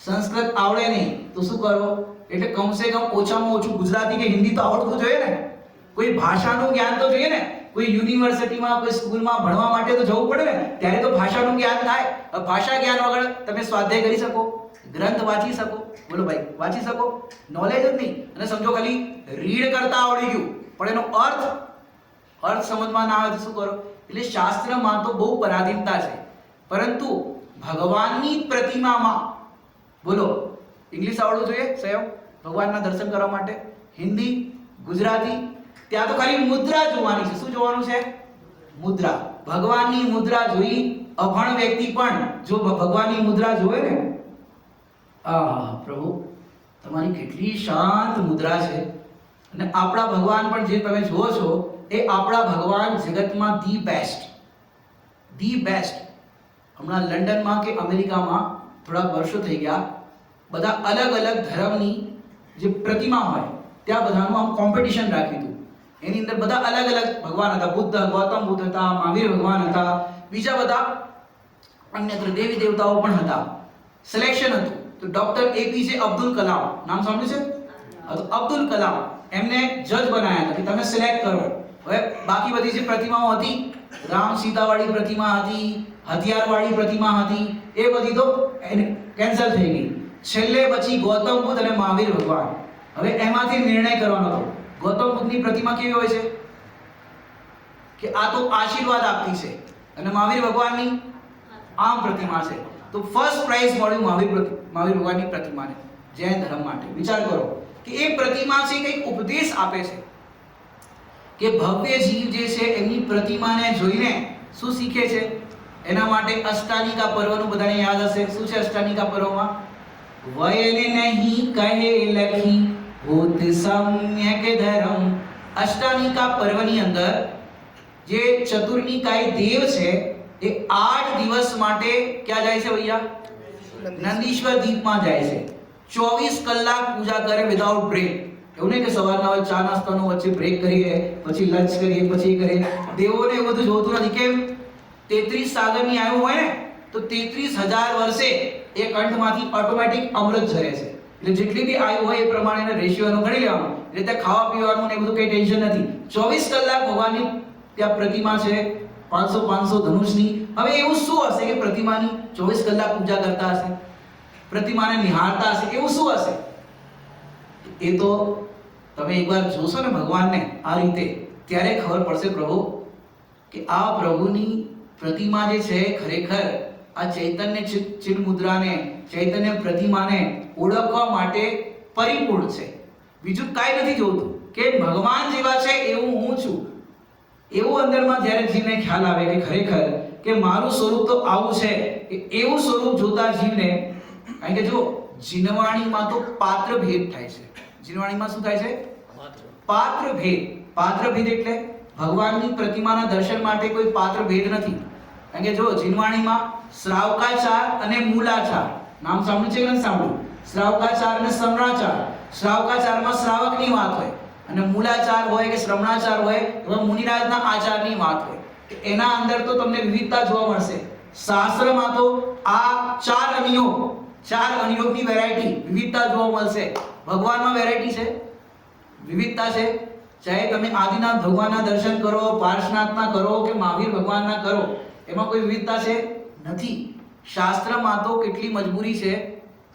સંસ્કૃત આવડે નહીં તો શું કરો? એટલે કમસે કમ ઓછામાં ઓછું ગુજરાતી કે હિન્દી તો આવડવું જોઈએ ને. કોઈ ભાષાનું જ્ઞાન તો જોઈએ ને. કોઈ યુનિવર્સિટીમાં, કોઈ સ્કૂલમાં ભણવા માટે તો જવું પડે ને. ત્યારે તો ભાષાનું જ્ઞાન થાય. ભાષા જ્ઞાન વગર તમે સ્વાધ્યાય કરી શકો, ગ્રંથ વાંચી શકો? બોલો ભાઈ, વાંચી શકો? નોલેજ જ નહીં. અને સમજો ખાલી રીડ કરતા આવડી ગયું પણ એનો અર્થ સમજમાં ના આવે તો શું કરો? એટલે શાસ્ત્રમાં તો બહુ પરાધીનતા છે. પરંતુ ભગવાનની પ્રતિમામાં, બોલો, ઇંગ્લિશ આવડવું જોઈએ સ્વયં ભગવાનના દર્શન કરવા માટે, હિન્દી, ગુજરાતી, ત્યાં તો ખાલી મુદ્રા જોવાની છે. શું જોવાનું છે? મુદ્રા. ભગવાનની મુદ્રા જોઈ અભણ વ્યક્તિ પણ જો ભગવાનની મુદ્રા જોવે ને, આહા પ્રભુ તમારી કેટલી શાંત મુદ્રા છે. અને આપણા ભગવાન પણ જે તમે જુઓ છો એ આપણા ભગવાન જગતમાં ધી બેસ્ટ. હમણાં લંડનમાં કે અમેરિકામાં થોડાક વર્ષો થઈ ગયા, બધા અલગ અલગ ધર્મની જે પ્રતિમા હોય ત્યાં બધાનું આમ કોમ્પિટિશન રાખ્યું હતું. એની અંદર બધા અલગ અલગ ભગવાન હતા. બુદ્ધ, ગૌતમ બુદ્ધ હતા, મહાવીર ભગવાન હતા, બીજા બધા અન્યત્ર દેવી દેવતાઓ પણ હતા. સિલેક્શન હતું. તો ડોક્ટર એપીજે અબ્દુલ કલામ, નામ સાંભળ્યું છે? તો અબ્દુલ કલામ એમને જજ બનાવ્યા હતા કે તમે સિલેક્ટ કરો. હવે બાકી બધી જે પ્રતિમાઓ હતી, રામ સીતાવાળી પ્રતિમા હતી, હથિયારવાળી પ્રતિમા હતી, એ બધી તો કેન્સલ થઈ ગઈ. છેલ્લે પછી ગૌતમ બુદ્ધ અને મહાવીર ભગવાન. હવે એમાંથી નિર્ણય કરવાનો હતો. ગૌતમ બુદ્ધની પ્રતિમા કેવી હોય છે? કે આ તો આશીર્વાદ આપતી છે. અને મહાવીર ભગવાનની આમ પ્રતિમા છે. તો ફર્સ્ટ પ્રાઇઝ મળ્યું મહાવીર ભગવાનની પ્રતિમાને, જૈન ધર્મ માટે. વિચાર કરો કે એ પ્રતિમા છે કંઈક ઉપદેશ આપે છે કે ભવ્ય જીવ જે છે એમની પ્રતિમાને જોઈને શું શીખે છે? એના માટે અષ્ટાનિકા પર્વનું બધાને યાદ હશે. શું છે અષ્ટાનિકા પર્વમાં? વયને નહીં કહે લખી હોત સમ્યક ધર્મ. અષ્ટાનિકા પર્વની અંદર જે ચતુર્નિકાય દેવ છે એ 8 દિવસ માટે ક્યાં જાય છે ભૈયા? નંદીશ્વર દીપમાં જાય છે. 24 કલાક પૂજા કરે વિધાઉટ બ્રેક. એવું નહીં કે સવારના ચા નાસ્તાનો વચ્ચે બ્રેક કરીએ, પછી લંચ કરીએ, પછી કરીએ. દેવોને એવું બધું જોતું નથી. કેમ? 33 સાગરની આયુ હોય ને તો 33,000 વર્ષે એ કંઠમાંથી ઓટોમેટિક અમૃત ઝરે છે. એટલે જેટલી બી આયુ હોય એ પ્રમાણે રેશિયોનું ગણી લેવાનું. એટલે ત્યાં ખાવા પીવાનું ને એ બધું કઈ ટેન્શન નથી. 24 કલાક ભગવાનની ત્યાં પ્રતિમા છે, 500 ધનુષની. હવે એવું શું હશે કે પ્રતિમાની 24 કલાક પૂજા કરતા હશે, પ્રતિમાને નિહાળતા હશે? એવું શું હશે? એ તો તમે એકવાર જોશો ને ભગવાનને આ રીતે, ત્યારે ખબર પડશે પ્રભુ કે આ પ્રભુની પ્રતિમા જે છે ખરેખર આ ચૈતન્ય ચિન્હ મુદ્રાને, ચૈતન્ય પ્રતિમાને ઓળખવા માટે પરિપૂર્ણ છે. બીજું કાંઈ નથી જોતું કે ભગવાન જેવા છે એવું હું છું. એવું અંદરમાં જ્યારે જીવને ખ્યાલ આવે કે ખરેખર કે મારું સ્વરૂપ તો આવું છે, કે એવું સ્વરૂપ જોતા જીવને, કારણ કે જો જીનવાણીમાં તો પાત્ર ભેદ થાય છે. જીનવાણીમાં શું થાય છે? પાત્ર ભેદ. પાત્ર ભેદ એટલે ભગવાનની પ્રતિમાના દર્શન માટે કોઈ પાત્ર ભેદ નથી. કારણ કે જો જીનવાણીમાં શ્રાવકાચાર અને મૂલાચાર, નામ સાંભળ્યું છે કે નથી સાંભળ્યું? શ્રાવકાચાર અને શ્રવણાચાર. શ્રાવકાચારમાં શ્રાવકની વાત હોય અને મૂલાચાર હોય કે શ્રવણાચાર હોય એમાં મુનિરાજના આચારની વાત હોય. એના અંદર તો તમને વિવિધતા જોવા મળશે. શાસ્ત્રમાં તો આ 4 અનિયો ચાર અનિયોગની વેરાયટી, વિવિધતા જોવા મળશે. ભગવાનમાં વેરાયટી છે, વિવિધતા છે. ચાહે તમે આદિનાથ ભગવાનના દર્શન કરો, પાર્શનાથના કરો કે મહાવીર ભગવાનના કરો, એમાં કોઈ વિવિધતા છે નથી. શાસ્ત્રમાં તો કેટલી મજબૂરી છે,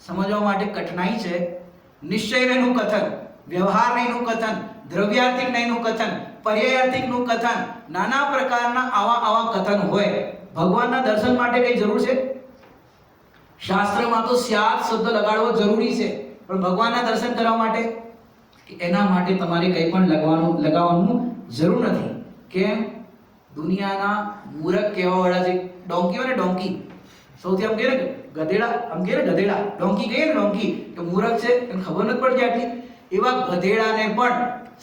સમજવા માટે કઠિનાઈ છે. નિશ્ચય નહીંનું કથન, વ્યવહાર નહીંનું કથન, દ્રવ્યાર્થિક નહીંનું કથન, પર્યાયાર્થિકનું કથન, નાના પ્રકારના આવા કથન હોય. ભગવાનના દર્શન માટે કઈ જરૂર છે? શાસ્ત્રમાં તો સ્યાત શબ્દ લગાડવો જરૂરી છે, પણ ભગવાનના દર્શન કરવા માટે એના માટે તમારે કંઈ પણ લગાવવાનું જરૂર નથી. કેમ? દુનિયાના મૂરખ કહેવાવાળા જે ડોંકી હોય ને, ડોંકી સૌથી આમ કહે ને ગધેડા, આમ કહે ને ગધેડા, ડોંકી કહીએ ને ડોંકી, કે મૂરખ છે એને ખબર નથી પડતી આટલી, એવા ગધેડાને પણ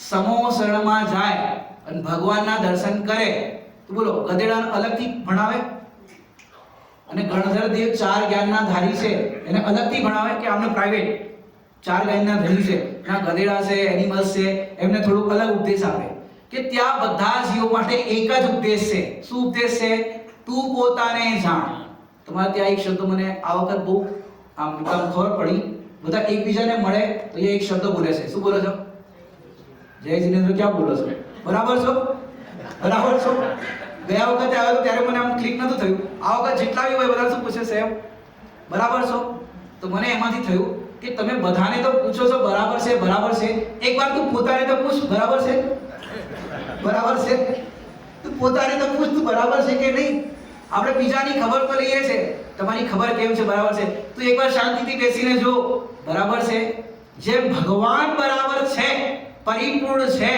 સમો શરણમાં જાય અને ભગવાનના દર્શન કરે તો બોલો ગધેડાને અલગથી ભણાવે? અને ગણધર દેવ ચાર જ્ઞાનના ધારી છે, એને અલગથી ભણાવે કે આમને પ્રાઇવેટ ચાર જ્ઞાનના ધણી છે, ના ગધેડા છે, એનિમલ્સ છે, એમને થોડુંક અલગ ઉપદેશ આપે કે ત્યાં બધા જીવો માટે એક જ ઉપદેશ છે. શું ઉપદેશ છે? તું પોતાને જાણ. તમારે ત્યાં એક શબ્દ મને આ વખત બહુ આમ ખબર પડી, બધા એકબીજાને મળે તો એ એક શબ્દ બોલે છે. શું બોલો છો? જય જીનેન્દ્ર, ક્યાં બોલો છો? બરાબર છો? બરાબર છો? ગયા વખતે આવ્યો તો ત્યારે મને આમ ક્લિક નતું થયું. આ વખત જેટલા બી હોય બધા શું પૂછે છે? બરાબર છો? તો મને એમાંથી થયું કે તમે બધાને તો પૂછો છો બરાબર છે, બરાબર છે, એકવાર તું પોતાને તો પૂછ બરાબર છે, બરાબર છે. તું પોતાને તો પૂછ તું બરાબર છે કે નહીં. આપણે બીજાની ખબર તો લઈએ છે, તમારી ખબર કેમ છે, બરાબર છે. તું એકવાર શાંતિથી બેસીને જો, બરાબર છે. જેમ ભગવાન બરાબર છે, પરિપૂર્ણ છે,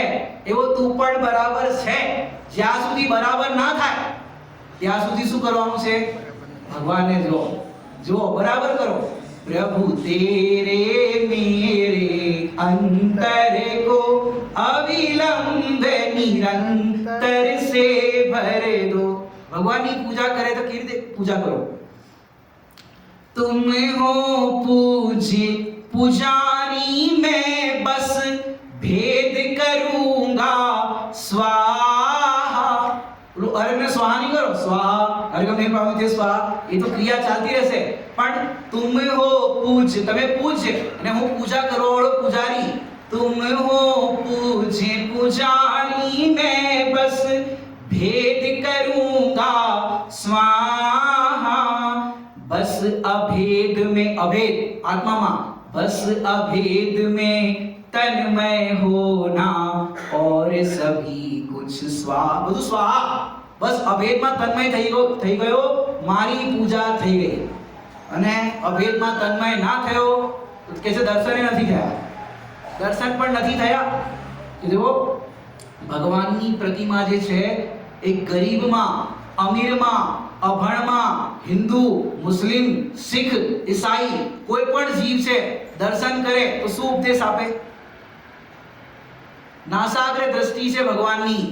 એવો તું પણ બરાબર છે. જ્યાં સુધી બરાબર ના થાય ત્યાં સુધી શું કરવાનું છે? ભગવાનને જો બરાબર કરો. प्रभु तेरे मेरे अंतर को अविलंब निरंतर से भर दो. भगवान की पूजा करे तो केवी રીતે પૂજા કરો? तुम हो पूज्य पुजारी, मैं बस भेद करूंगा स्वाहा. अरे मैं स्वाहा नहीं करो, स्वाहा अरे मैं पावित्य स्वाहा, ये तो क्रिया ચાલતી રહેશે. પણ तुम हो पूज्य, તમે પૂજ્ય અને હું પૂજા કરો વાળો પૂજારી. तुम हो पूज्य पुजारी, मैं बस भेद करूंगा स्वाहा. बस अभेद में, अभेद आत्मा में, बस अभेद में तन्मय होना और सभी कुछ स्वाहा. બધું સ્વાહા. બસ અભેદમાં તન્મય થઈ ગયો, મારી પૂજા થઈ ગઈ. અને અભેદમાં તન્મય ના થયો તો કે છે દર્શને નથી થયા, દર્શન પણ નથી થયા. જુઓ, ભગવાનની પ્રતિમા જે છે એ ગરીબમાં, અમીરમાં, અભણમાં, હિન્દુ, મુસ્લિમ, શીખ, ઈસાઈ કોઈ પણ જીવ છે દર્શન કરે તો શું ઉપદેશ આપે? નાસાગ્ર દ્રષ્ટિ છે ભગવાનની,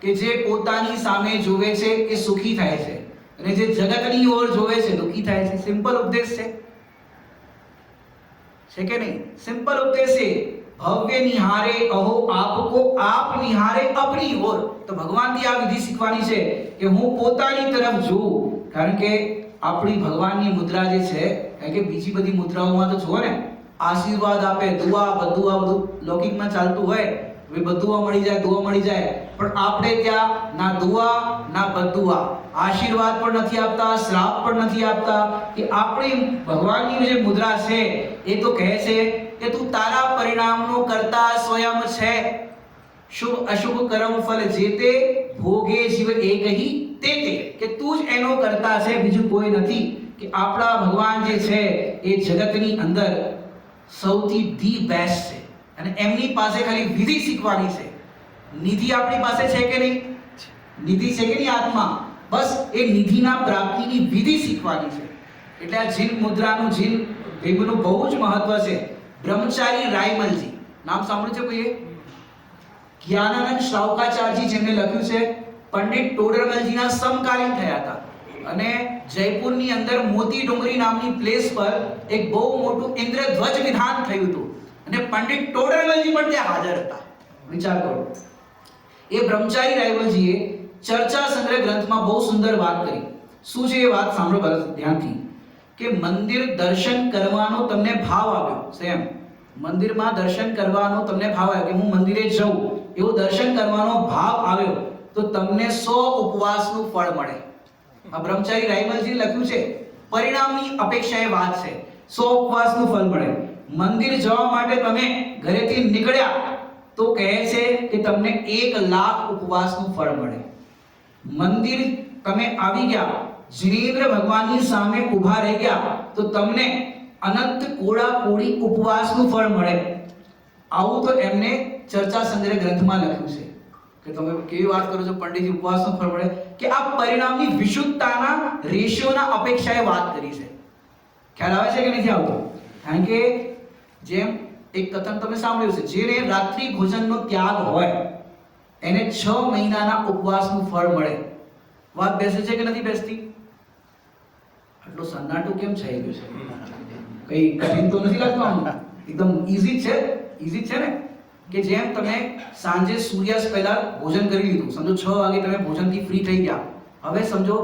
કે જે પોતાની સામે જોવે છે એ સુખી થાય છે અને જે જગતની ઓર જોવે છે દુખી થાય છે. સિમ્પલ ઉપદેશ છે કે નહીં? સિમ્પલ ઉપદેશ છે. ભવ્ય નિહારે અહો આપકો, આપ નિહારે અપની ઓર. તો ભગવાનથી આ વિધિ શીખવાની છે કે હું પોતાની તરફ જોઉં. કારણ કે આપણી ભગવાનની મુદ્રા જે છે, કારણ કે બીજી બધી મુદ્રાઓમાં તો જુઓ ને, આશીર્વાદ આપે, દુઆ, બધું લૌકિકમાં ચાલતું હોય, બધું મળી જાય, દુઆ મળી જાય. પણ આપણે ત્યાં ના દુઆ ના બદુઆ, આશીર્વાદ પણ નથી આપતા, શ્રાપ પણ નથી આપતા. કે આપણી ભગવાનની જે મુદ્રા છે એ તો કહે છે કે તું તારા પરિણામનો કરતા સ્વયં છે. શુભ અશુભ કર્મ ફલ જેતે ભોગે જીવ એકહી તેતે. કે તું જ એનો કરતા છે, બીજું કોઈ નથી. કે આપણા ભગવાન જે છે એ જગતની અંદર સૌથી ધી બેસ્ટ છે અને એમની પાસે ખાલી વિધિ શીખવાની છે. નિધિ આપણી પાસે છે કે નહીં? નિધિ છે કે નહીં આત્મા? બસ એ નિધિના પ્રાપ્તિની વિધિ શીખવાની છે. એટલે આ જીન મુદ્રાનું, જીન ભીમનું બહુ જ મહત્વ છે. બ્રહ્મચારી રાયમલજી નામ સાંભળ્યું છે કોઈએ? જ્ઞાનાનંદ શ્રાવકાચાર્યજી જેમને લખ્યું છે, પંડિત ટોડરમલજીના સમકાલીન થયા હતા અને જયપુરની અંદર મોતી ડુંગરી નામની પ્લેસ પર એક બહુ મોટું ઇન્દ્રધ્વજ વિધાન થયું હતું અને પંડિત ટોડરમલજી પણ ત્યાં હાજર હતા. વિચાર કરો. એ બ્રહ્મચારી રાયમલજીએ ચર્ચા સંગ્રહ ગ્રંથમાં બહુ સુંદર વાત કરી. શું છે એ વાત સાંભળો ધ્યાનથી. કે મંદિર દર્શન કરવાનો તમને ભાવ આવ્યો, સેમ મંદિરમાં દર્શન કરવાનો તમને ભાવ આવ્યો કે હું મંદિરે જઉં, એવો દર્શન કરવાનો ભાવ આવ્યો તો તમને 100 ઉપવાસનું ફળ મળે. આ બ્રહ્મચારી રાયમલજી લખ્યું છે, પરિણામની અપેક્ષાએ વાત છે. 100 ઉપવાસનું ફળ મળે. મંદિર જવા માટે તમે ઘરેથી નીકળ્યા તો કહે છે કે તમને 1 લાખ ઉપવાસનું ફળ મળે. મંદિર તમે આવી ગયા, જિનેન્દ્ર ભગવાનની સામે ઊભા રહી ગયા તો તમને અનંત કોડા-કોડી ઉપવાસનું ફળ મળે. આવું તો એમને ચર્ચા સંગ્રહ ગ્રંથમાં લખ્યું છે કે તમે કેવી વાત કરો છો પંડિતજી, ઉપવાસનું ફળ મળે, કે આ પરિણામની વિશુદ્ધતાના રેશિયોના અપેક્ષાએ વાત કરી છે. ખ્યાલ આવે છે કે નથી આવતો? કારણ કે જેમ એક કથન તમે સાંભળ્યું છે, જેને રાત્રિ ભોજનનો ત્યાગ હોય એને 6 મહિનાના ઉપવાસનું ફળ મળે. વાત બેસે છે કે નથી બેસતી? આટલો સન્નાટો કેમ થઈ ગયો છે? કઈ કઠિન તો નથી લાગતું? એકદમ ઈઝી છે ને. કે જેમ તમે સાંજે સૂર્યાસ્ત પહેલા ભોજન કરી લીધું, સમજો 6 વાગે તમે ભોજનથી ફ્રી થઈ ગયા, હવે સમજો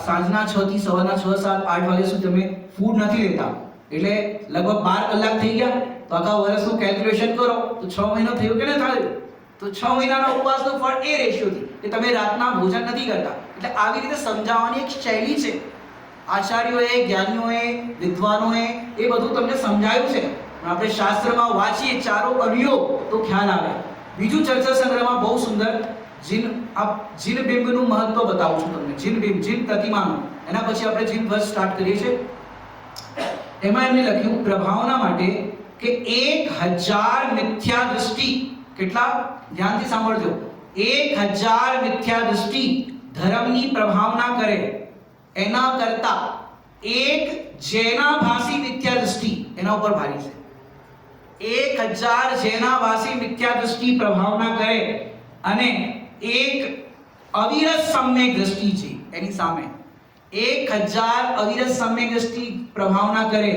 સાંજના 6 થી સવારના 6, 7, 8 વાગ્યા સુધી તમે ફૂડ નથી લેતા, એટલે લગભગ 12 કલાક થઈ ગયા. તો આખા વર્ષનું કેલ્ક્યુલેશન કરો તો 6 મહિનો થયો કે ન થયો? તો 6 મહિનાના ઉપવાસનું ફળ એ રેશિયોથી કે તમે રાતના ભોજન નથી કરતા. એટલે આવી રીતે સમજાવવાની એક શૈલી છે. આચાર્યોએ, જ્ઞાનીઓએ, વિદ્વાનોએ એ બધું તમને સમજાયું છે. આપણે શાસ્ત્રમાં વાંચીએ ચારો અવયવ તો ખ્યાલ આવે. બીજું ચર્ચા સંગ્રહમાં બહુ સુંદર જીન બિંબનું મહત્વ બતાવું છું તમને. જીન બિંબ, જીન પ્રતિમાનું. એના પછી આપણે જીન ધ્વજ સ્ટાર્ટ કરીએ છીએ. એમાં એમને લખ્યું પ્રભાવના માટે કે 1000 મિથ્યા દૃષ્ટિ, કેટલા ધ્યાનથી સાંભળજો, 1000 મિથ્યા દૃષ્ટિ ધર્મની પ્રભાવના કરે એના કરતા એક જૈનાભાસી મિથ્યા દૃષ્ટિ એના ઉપર ભારી છે. 1000 જૈનાભાસી મિથ્યા દૃષ્ટિ પ્રભાવના કરે અને એક અવિરત સમ્યક દૃષ્ટિ છે એની સામે. 1000 અવિરત સમ્યક દૃષ્ટિ પ્રભાવના કરે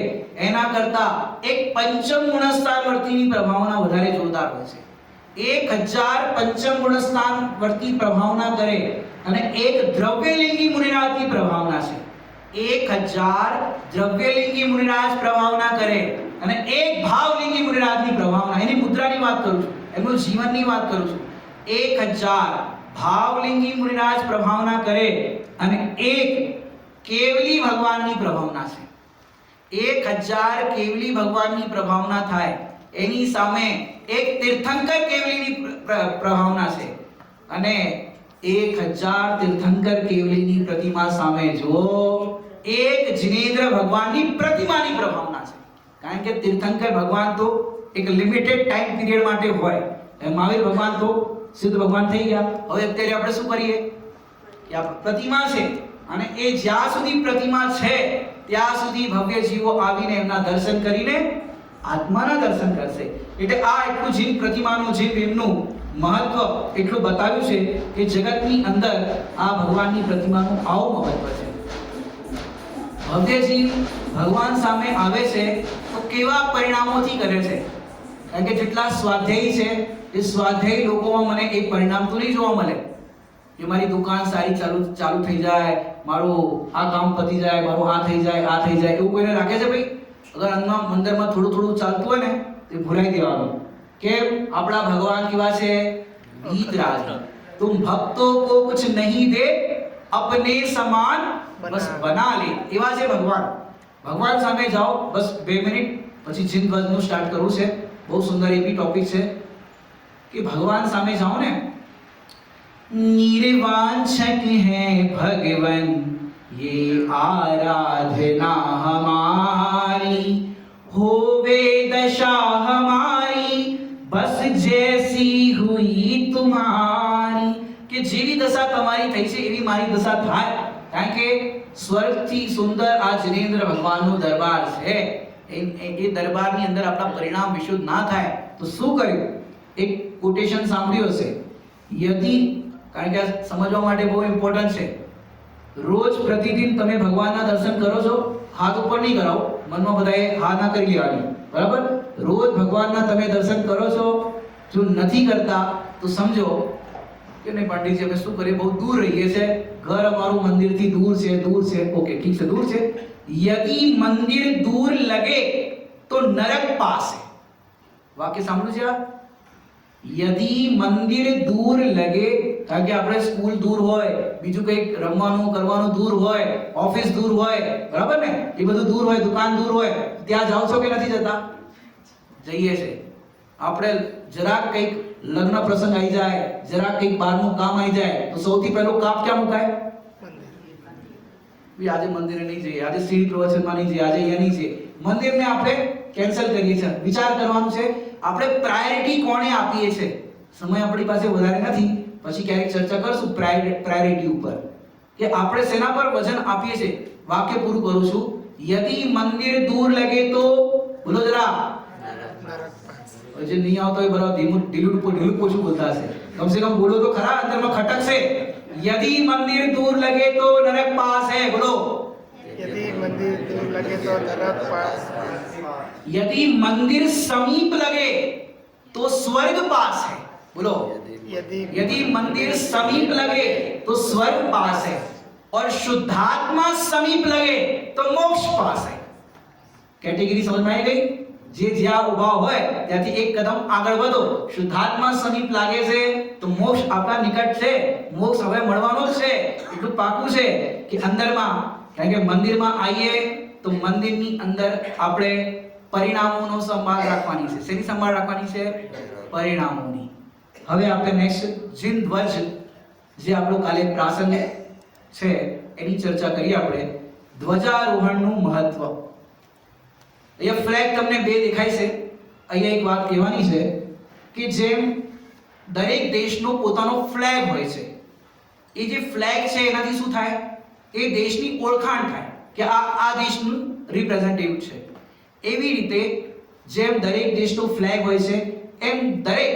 એના કરતા એક પંચમ ગુણસ્થાન વર્તીની પ્રભાવના વધારે જોરદાર હોય છે. 1000 પંચમ ગુણસ્થાન વર્તી પ્રભાવના કરે અને એક દ્રવ્યલિંગી મુનિરાજની પ્રભાવના છે. 1000 દ્રવ્યલિંગી મુનિરાજ પ્રભાવના કરે અને એક ભાવલિંગી મુનિરાજની પ્રભાવના. એની મુદ્રાની વાત કરું છું, એમનું જીવનની વાત કરું છું. 1000 ભાવલિંગી મુનિરાજ પ્રભાવના કરે અને એક કેવલી ભગવાનની પ્રભાવના છે. 1000 કેવલી ભગવાનની પ્રભાવના થાય એની સામે એક તીર્થંકર કેવલીની પ્રભાવના છે અને 1000 તીર્થંકર કેવલીની પ્રતિમા સામે જો એક જિનેન્દ્ર ભગવાનની પ્રતિમાની પ્રભાવના છે. કારણ કે તીર્થંકર ભગવાન તો એક લિમિટેડ ટાઈમ પીરિયડ માટે હોય. મહાવીર ભગવાન તો સિદ્ધ ભગવાન થઈ ગયા. હવે અત્યારે આપણે શું કરીએ કે આ પ્રતિમા છે અને એ જ્યાં સુધી પ્રતિમા છે ત્યાં સુધી ભવ્ય જીવો આવીને એમના દર્શન કરીને આત્માના દર્શન કરશે. એટલે આ એટલું જીન પ્રતિમાનું, જીન એમનું મહત્વ એટલું બતાવ્યું છે કે જગતની અંદર આ ભગવાનની પ્રતિમાનું આવું મહત્વ છે. ભવ્યજી ભગવાન સામે આવે છે તો કેવા પરિણામોથી કરે છે? કારણ કે જેટલા સ્વાધ્યાયી છે એ સ્વાધ્યાયી લોકોમાં મને એક પરિણામ તો નહીં જોવા મળે કે મારી દુકાન સારી ચાલુ થઈ જાય, મારું આ કામ પતી જાય, મારું આ થઈ જાય, એવું કોઈને રાખે છે ભાઈ? અગર અંદરમાં થોડું ચાલતું હોય ને તે ભૂલાઈ દેવાનું. કેમ? આપણા ભગવાન કેવા છે? ગીતરાજ. તુમ ભક્તો કો કુછ નહીં દે अपने સમાન બસ બના લે, એવા છે ભગવાન. ભગવાન સામે જાઓ, બસ 2 મિનિટ પછી જીન ધ્વજનું સ્ટાર્ટ કરવું છે. બહુ સુંદર એ બી ટોપિક છે કે ભગવાન સામે જાઓ ને, निर्वांछक है भगवन ये आराधना हमारी, होवे दशा हमारी बस जैसी हुई तुम्हारी. કે જેવી દશા તમારી થઈ છે એવી મારી દશા થાય. કારણ કે સ્વર્ગથી સુંદર આ જિનેન્દ્ર ભગવાનનો દરબાર છે. એ દરબારની અંદર આપણા પરિણામ વિશુદ્ધ ના થાય તો શું કર્યું? એક કોટેશન સાંભળ્યું હશે, યદિ, કારણ કે આ સમજવા માટે બહુ ઇમ્પોર્ટન્ટ છે. રોજ પ્રતિદિન તમે ભગવાનના દર્શન કરો છો, હાથ ઉપર નહીં કરાવો, મનમાં બધાએ હા ના કરી લેવાની, બરાબર? રોજ ભગવાનના તમે દર્શન કરો છો. જો નથી કરતા તો સમજો કે નહીં પંડિતજી અમે શું કરીએ, બહુ દૂર રહીએ છીએ, ઘર અમારું મંદિરથી દૂર છે. ઓકે, ઠીક છે, દૂર છે यदि मंदिर दूर लगे तो नरक पास है। વાક્ય સાંભળ્યું છે આ? यदि મંદિર દૂર લગે, કારણ કે આપણે સ્કૂલ દૂર હોય, બીજું કંઈક રમવાનું કરવાનું દૂર હોય, ઓફિસ દૂર હોય, બરાબર ને, એ બધું દૂર હોય, દુકાન દૂર હોય, ત્યાં જાવ છો કે નથી જતા? જઈએ છે. આપણે જરાક કંઈક લગ્ન પ્રસંગ આવી જાય, જરાક કંઈક બહારનું કામ આવી જાય, તો સૌથી પહેલું કાપ ક્યાં મુકાય? મંદિર. આજે મંદિરે નહીં જઈએ, આજે સીડી પ્રવચનમાં નહીં જઈએ, આજે અહીંયા નહીં જઈએ. મંદિરને આપણે કેન્સલ કરીએ છીએ. વિચાર કરવાનું છે આપણે પ્રાયોરિટી કોને આપીએ છીએ. સમય આપણી પાસે વધારે નથી, પછી ક્યારેક ચર્ચા કરશું પ્રાયોરિટી ઉપર કે આપણે શેના પર વજન આપીએ છીએ. વાક્ય પૂરું કરું છું. યદિ મંદિર દૂર લગે તો બોલો જરા. જે નહીં આવતો એ બરાબર ઢીલું પોછું બોલતા હશે. કમસે કમ બોલો તો ખરા, અંદરમાં ખટકશે. यदि मंदिर दूर लगे तो नरक पास है. बोलो. यदि मंदिर दूर लगे तो नरक पास. यदि मंदिर समीप लगे तो स्वर्ग पास है. बोलो. यदि मंदिर समीप लगे तो स्वर्ग पास है और शुद्धात्मा समीप लगे तो मोक्ष पास है. कैटेगरी समझ में आई गई? જે જ્યાં ઊભા હોય ત્યાંથી એક કદમ આગળ વધો. શુદ્ધાત્મા સમીપ લાગે છે તો મોક્ષ આપણા નિકટ છે. મોક્ષ હવે મળવાનો જ છે, એટલું પાકું છે કે અંદરમાં, કારણ કે મંદિરમાં આવીએ તો મંદિરની અંદર આપણે પરિણામોનો સંભાળ રાખવાની છે. શેની સંભાળ રાખવાની છે? પરિણામોની. હવે આપણે નેક્સ્ટ જીન ધ્વજ, જે આપણો કાલે પ્રાસંગ છે એની ચર્ચા કરીએ આપણે. ધ્વજારોહણનું મહત્વ. અહીંયા ફ્લેગ તમને બે દેખાય છે. અહીંયા એક વાત કહેવાની છે કે જેમ દરેક દેશનો પોતાનો ફ્લેગ હોય છે, એ જે ફ્લેગ છે એનાથી શું થાય? એ દેશની ઓળખાણ થાય કે આ દેશનું રિપ્રેઝેન્ટેટિવ છે. એવી રીતે જેમ દરેક દેશનો ફ્લેગ હોય છે, એમ દરેક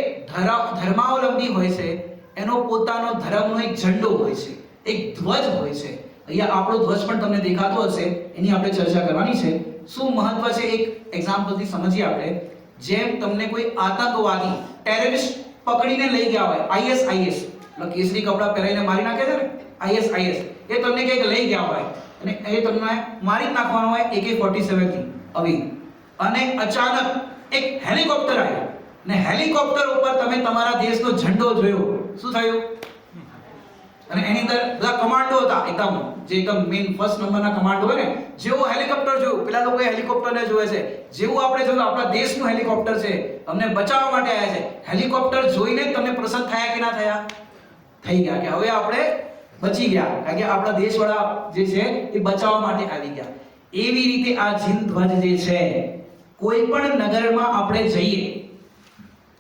ધર્માવલંબી હોય છે એનો પોતાનો ધર્મનો એક ઝંડો હોય છે, એક ધ્વજ હોય છે. અહીંયા આપણો ધ્વજ પણ તમને દેખાતો હશે, એની આપણે ચર્ચા કરવાની છે. શું મહત્વ છે એક એક્ઝામ્પલથી સમજીએ આપણે. જેમ તમને કોઈ આતંકવાદી ટેરરિસ્ટ પકડીને લઈ ગયા હોય, ISIS, કેસરી કપડા પહેરાઈને મારી નાખે છે ને, ISIS, એ તમને કંઈક લઈ ગયા હોય અને એ તમને મારી નાખવાનો હોય AK-47 થી આવી, અને અચાનક એક હેલિકોપ્ટર આવ્યું ને હેલિકોપ્ટર ઉપર તમે તમારા દેશનો ઝંડો જોયો. શું થયું? અને એની અંદર બધા કમાન્ડો હતા, એકદમ મેઇન ફર્સ્ટ નંબરના કમાન્ડો હોય ને, જેવો હેલિકોપ્ટર જોયું, પેલા લોકો હેલિકોપ્ટરને જોવે છે, જેવું આપણે જોયું આપણા દેશનું હેલિકોપ્ટર છે, અમને બચાવવા માટે આવ્યા છે. હેલિકોપ્ટર જોઈને તમે પ્રસન્ન થયા કે ના થયા? થઈ ગયા કે હવે આપણે બચી ગયા, કારણ કે આપણા દેશવાળા જે છે એ બચાવવા માટે આવી ગયા. એવી રીતે આ જીન ધ્વજ જે છે, કોઈ પણ નગરમાં આપણે જઈએ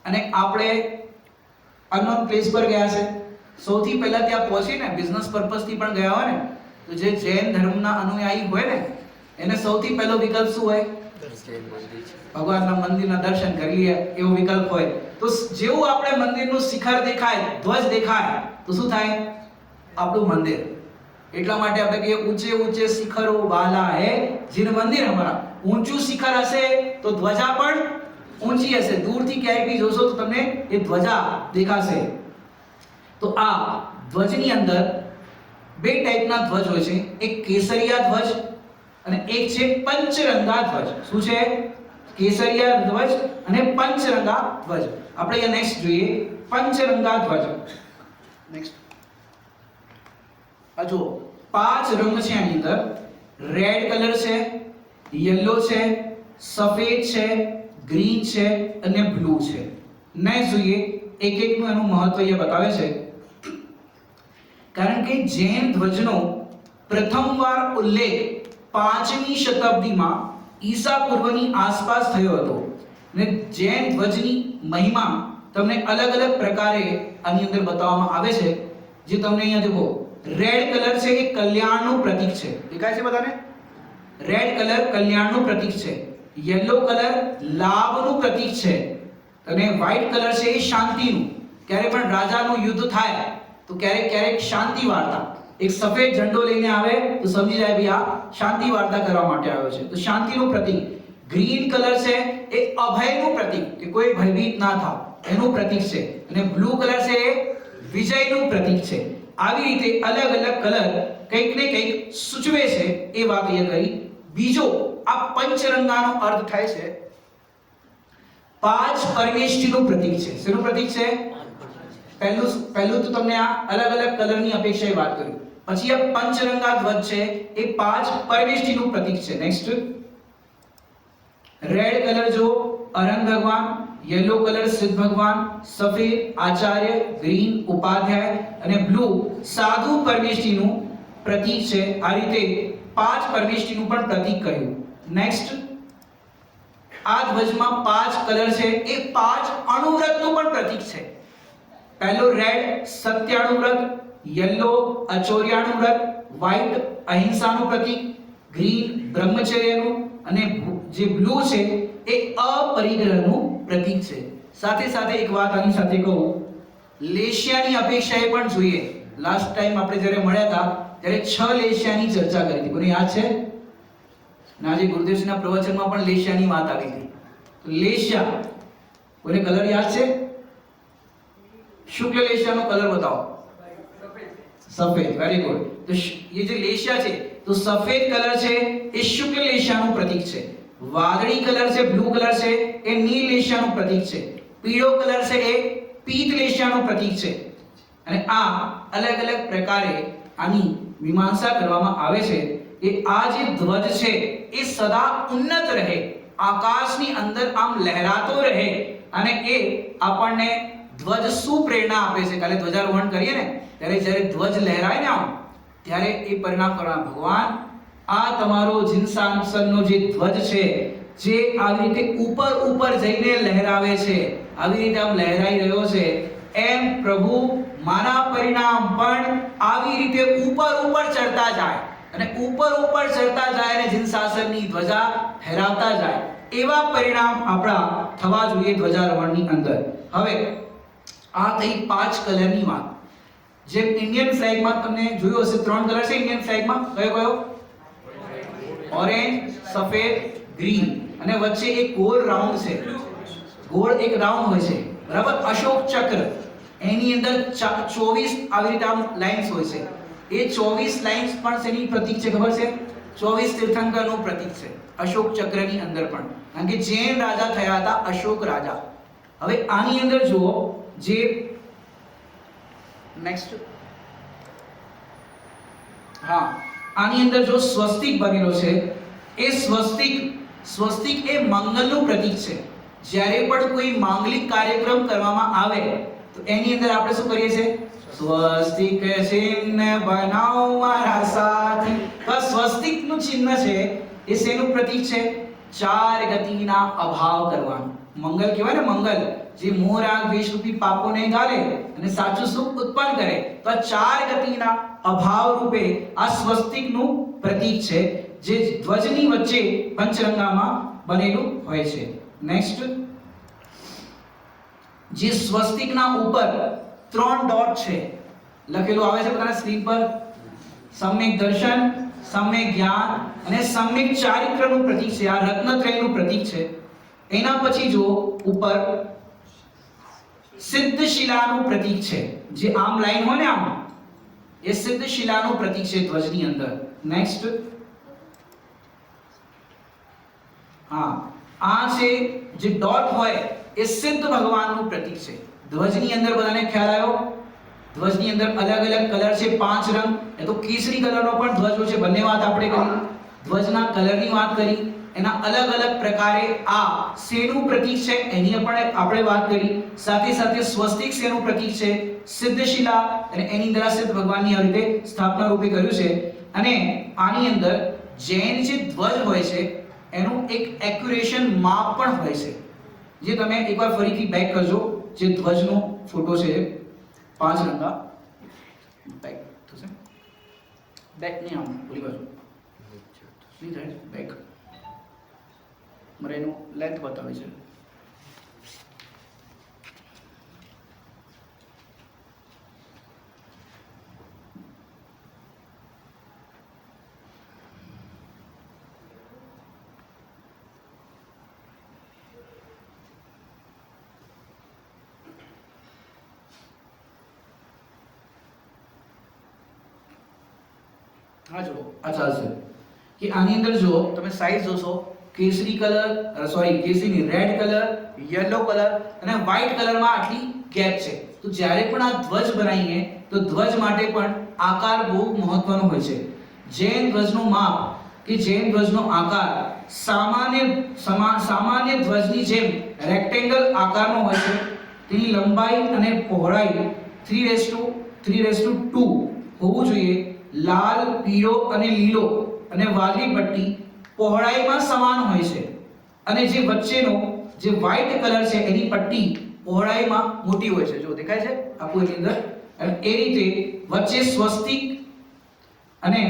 અને આપણે અનનોન પ્લેસ પર ગયા છે, સૌથી પહેલા ત્યાં પહોંચીને બિઝનેસ પર્પસથી પણ ગયા હોય ને, તો જે જૈન ધર્મના અનુયાયી હોય ને, એને સૌથી પહેલો વિકલ્પ શું હોય? ભગવાનના મંદિરના દર્શન કરી લઈએ, એવો વિકલ્પ હોય. તો જેવું આપણે મંદિરનું શિખર દેખાય, ધ્વજ દેખાય, તો શું થાય? આપણું મંદિર. એટલા માટે આપણે કહીએ ઊંચે ઊંચે શિખરો વાલા હે જીન મંદિર હમારા. ઊંચું શિખર હશે તો ધ્વજા પણ ઊંચી હશે. દૂરથી ક્યાંય બી જોશો તો તમને એ ધ્વજા દેખાશે. તો આ ધ્વજની અંદર બે ટાઈપના ધ્વજ હોય છે. એક કેસરિયા ધ્વજ અને એક છે પંચરંગા ધ્વજ. શું છે? કેસરિયા ધ્વજ અને પંચરંગા ધ્વજ. આપણે અહીંયા નેક્સ્ટ જોઈએ પંચરંગા ધ્વજ. નેક્સ્ટ આ જો 5 રંગ છે આની અંદર. રેડ કલર છે, યલો છે, સફેદ છે, ગ્રીન છે અને બ્લુ છે. નેક્સ્ટ જોઈએ એક એકનું એનું મહત્વ અહીંયા બતાવે છે. કારણ કે જૈન ધ્વજનો પ્રથમવાર ઉલ્લેખ 5મી શતાબ્દીમાં ઈસા પૂર્વની આસપાસ થયો હતો. અને જૈન ધ્વજની મહિમા તમને અલગ અલગ પ્રકારે આની અંદર બતાવવામાં આવે છે. જે તમને અહીંયા દેખો, રેડ કલર છે એ કલ્યાણનું પ્રતીક છે. દેખાય છે બધાને? રેડ કલર કલ્યાણનું પ્રતીક છે. યલો કલર લાભનું પ્રતીક છે અને વ્હાઇટ કલર છે એ શાંતિનું. ક્યારે પણ રાજાનું યુદ્ધ થાય તો ક્યારેક શાંતિ વાર્તા, એક સફેદ ઝંડો લઈને આવે તો સમજી જાય ભાઈ આ શાંતિ વાર્તા કરવા માટે આવ્યો છે, તો શાંતિનું પ્રતીક. ગ્રીન કલર છે એ અભયનું પ્રતીક, કે કોઈ ભયભીત ના થાવ એનું પ્રતીક છે. અને બ્લુ કલર છે એ વિજયનું પ્રતીક છે. આવી રીતે અલગ અલગ કલર કંઈક ને કંઈક સૂચવે છે, એ વાત અહીંયા કરી બીજો આ પંચરંગાનો અર્થ થાય છે પાંચ પરમેષ્ઠીનું પ્રતીક છે. શેનું પ્રતીક છે? પહેલું તો તમને આ અલગ અલગ કલરની અપેક્ષાએ વાત કરી. પછી આ પંચરંગા ધ્વજ છે એ પાંચ પરમેષ્ઠીનું પ્રતીક છે. નેક્સ્ટ રેડ કલર જો અરંગ ભગવાન, યેલો કલર સિદ્ધ ભગવાન, સફેદ આચાર્ય, ગ્રીન ઉપાધ્યાય અને બ્લુ સાધુ પરમેષ્ઠીનું પ્રતીક છે. આ રીતે પાંચ પરમેષ્ઠીનું પણ પ્રતીક કહ્યું. નેક્સ્ટ આ ધ્વજમાં પાંચ કલર છે એ પાંચ અણુવ્રતનું પણ પ્રતીક છે. પહેલો રેડ સત્યાણુ વ્રત, યેલો અચોર્યાણુ વ્રત, વ્હાઇટ અહિંસાનું પ્રતીક, ગ્રીન બ્રહ્મચર્યનું અને જે બ્લુ છે એ અપરિગ્રહનું પ્રતીક છે. સાથે સાથે એક વાત આની સાથે કહું, લેશિયાની અપેક્ષાએ પણ જોઈએ. લાસ્ટ ટાઈમ આપણે જ્યારે મળ્યા હતા ત્યારે 6 લેશિયાની ચર્ચા કરી હતી. કોને યાદ છે? ના, આજે ગુરુદેવજીના પ્રવચનમાં પણ લેશિયાની વાત આવી હતી. તો લેશિયા કોને કલર યાદ છે? શુક્લ લેશિયાનો કલર બતાવો. સફેદ. Very good. તો ये जो લેશિયા છે તો સફેદ કલર છે એ શુક્લ લેશિયાનું પ્રતીક છે. વાદળી કલર છે, બ્લુ કલર છે એ નીલ લેશિયાનું પ્રતીક છે. પીળો કલર છે એ પીત લેશિયાનું પ્રતીક છે. અને આ અલગ અલગ પ્રકારે આની મીમાંસા કરવામાં આવે છે. એ આ જે ધ્વજ છે એ સદા ઉન્નત રહે, આકાશની અંદર આમ લહેરાતો રહે અને એ આપણને ધ્વજ શું પ્રેરણા આપે છે? કાલે ધ્વજારોહણ કરીએ ને ત્યારે જ્યારે ધ્વજ લહેરાય ને આમ ત્યારે એ પરિણામ કરવા ભગવાન આ તમારો જીનસાંસનનો જે ધ્વજ છે જે આવી રીતે ઉપર ઉપર જઈને લહેરાવે છે, આવી રીતે આમ લહેરાઈ રહ્યો છે, એમ પ્રભુ મારા પરિણામ પણ આવી રીતે ઉપર ઉપર ચડતા જાય અને ઉપર ઉપર ચડતા જાય અને જીનસાસનની ધ્વજા ફહેરાવતા જાય. એવા પરિણામ આપણા થવા જોઈએ ધ્વજારોહણની અંદર. હવે આ થઈ 5 કલરની વાત. જેમ ઇન્ડિયન ફ્લેગમાં તમને જોયું હશે 3 કલર છે ઇન્ડિયન ફ્લેગમાં. કયો કયો? ઓરેન્જ, સફેદ, ગ્રીન અને વચ્ચે એક ગોળ રાઉન્ડ છે. ગોળ એક રાઉન્ડ હોય છે, બરાબર? અશોક ચક્ર, એની અંદર 24 આવી રીતે આમ લાઇન્સ હોય છે. એ 24 લાઇન્સ પણ શેની પ્રતીક છે ખબર છે? 24 તીર્થંકરનું પ્રતીક છે અશોક ચક્રની અંદર પણ. કારણ કે જૈન રાજા થયા હતા અશોક રાજા. હવે આની અંદર જુઓ જે નેક્સ્ટ હા આની અંદર જો સ્વસ્તિક બનેલો છે એ સ્વસ્તિક એ મંગલનું પ્રતીક છે. જ્યારે પણ કોઈ માંગલિક કાર્યક્રમ કરવામાં આવે તો એની અંદર આપણે શું કરીએ છીએ? સ્વસ્તિક ચિહ્ન બનાવો મારા સાથી. તો સ્વસ્તિકનું ચિહ્ન છે એ શેનું પ્રતીક છે? 4 ગતિના અભાવ કરવાનું. મંગલ કહેવાય ને, મંગલ જે મોહ રાગ દ્વેષ રૂપી પાપોને ગાલે અને સાચું સુખ ઉત્પન્ન કરે. તો 4 ગતિના અભાવ રૂપે આ સ્વસ્તિકનું પ્રતીક છે જે ધ્વજની વચ્ચે પંચરંગામાં બનેલું હોય છે. નેક્સ્ટ જે સ્વસ્તિકના ઉપર 3 ડોટ છે લખેલું આવે છે પોતાના સ્ક્રીન પર. સમ્યક દર્શન, સમ્યક જ્ઞાન અને સમ્યક ચારિત્રનું પ્રતીક છે. આ રત્નત્રયનું પ્રતીક છે. એના પછી જો ઉપર સિદ્ધ શિલાનું પ્રતીક છે. જે આમ લાઈન હોય ને આમ, એ સિદ્ધ શિલાનું પ્રતીક છે ધ્વજની અંદર. નેક્સ્ટ હા આ છે જે ડોટ હોય એ સિદ્ધ ભગવાનનું પ્રતીક છે. ધ્વજની અંદર બધાને ખ્યાલ આવ્યો? ધ્વજની અંદર અલગ અલગ કલર છે, 5 રંગ. એ તો કેસરી કલરનો પણ ધ્વજ હોય છે. બંને વાત આપણે કરી. ધ્વજના કલરની વાત કરી, એના અલગ અલગ પ્રકારે આ શેનું પ્રતીક છે એની પણ આપણે વાત કરી. સાથે સાથે સ્વસ્તિક શેનું પ્રતીક છે? સિદ્ધશિલા. અને એની અંદર આ સિદ્ધ ભગવાનની આ રીતે સ્થાપના રૂપે કર્યું છે. અને આની અંદર જૈન જે ધ્વજ હોય છે એનું એક એક્યુરેશન માપ પણ હોય છે, જે તમે એકવાર ફરીથી બેક કરજો. જે ધ્વજનો ફોટો છે 5 રંગા બેક થશે. બેક નહીં આમ ઓલી બાજુ નહીં થાય બેક. મારે એનું લેન્થ બતાવે છે. હા જો આ ચાલશે. કે આની અંદર જો તમે સાઈઝ જોશો, કેસરી કલર કેસરીની રેડ કલર, યલો કલર અને વ્હાઇટ કલરમાં આટલી ગેપ છે. તો જ્યારે પણ આ ધ્વજ બનાવીએ તો ધ્વજ માટે પણ આકાર બહુ મહત્વનો હોય છે. જૈન ધ્વજનું માપ કે જૈન ધ્વજનો આકાર સામાન્ય ધ્વજની જેમ રેક્ટેંગલ આકારનો હોય છે. તેની લંબાઈ અને પહોળાઈ 3:2 હોવું જોઈએ. લાલ, પીળો અને લીલો અને વાદળી પટ્ટી પહોળાઈમાં સમાન હોય છે અને જે વચ્ચેનો જે વ્હાઇટ કલર છે એની પટ્ટી પહોળાઈમાં મોટી હોય છે. જો દેખાય છે આખું એની અંદર. અને એ રીતે વચ્ચે સ્વસ્તિક અને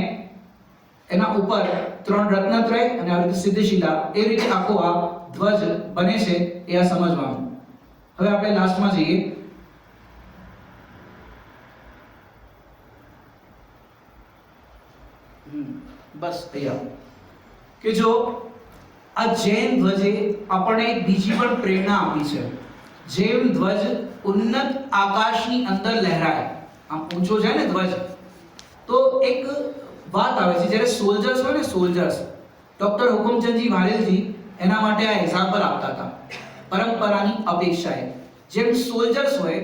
એના ઉપર 3 રત્નત્રય અને આ રીતે સિદ્ધશિલા, એ રીતે આખો આ ધ્વજ બને છે એ આ સમજવાનું. હવે આપણે લાસ્ટમાં જઈએ. બસ અહીંયા કે જો આ જૈન ધ્વજે આપણને એક બીજી પણ પ્રેરણા આપી છે. જૈન ધ્વજ ઉન્નત આકાશની અંદર લહેરાય. આમ ઊંચો છે ને ધ્વજ, તો એક વાત આવે છે જ્યારે સોલ્જર્સ હોય ને, સોલ્જર્સ, ડોક્ટર હુકમચંદજી વારેલજી એના માટે આ એક્ઝામ્પલ આપતા હતા પરંપરાની અપેક્ષાએ. જેમ સોલ્જર્સ હોય,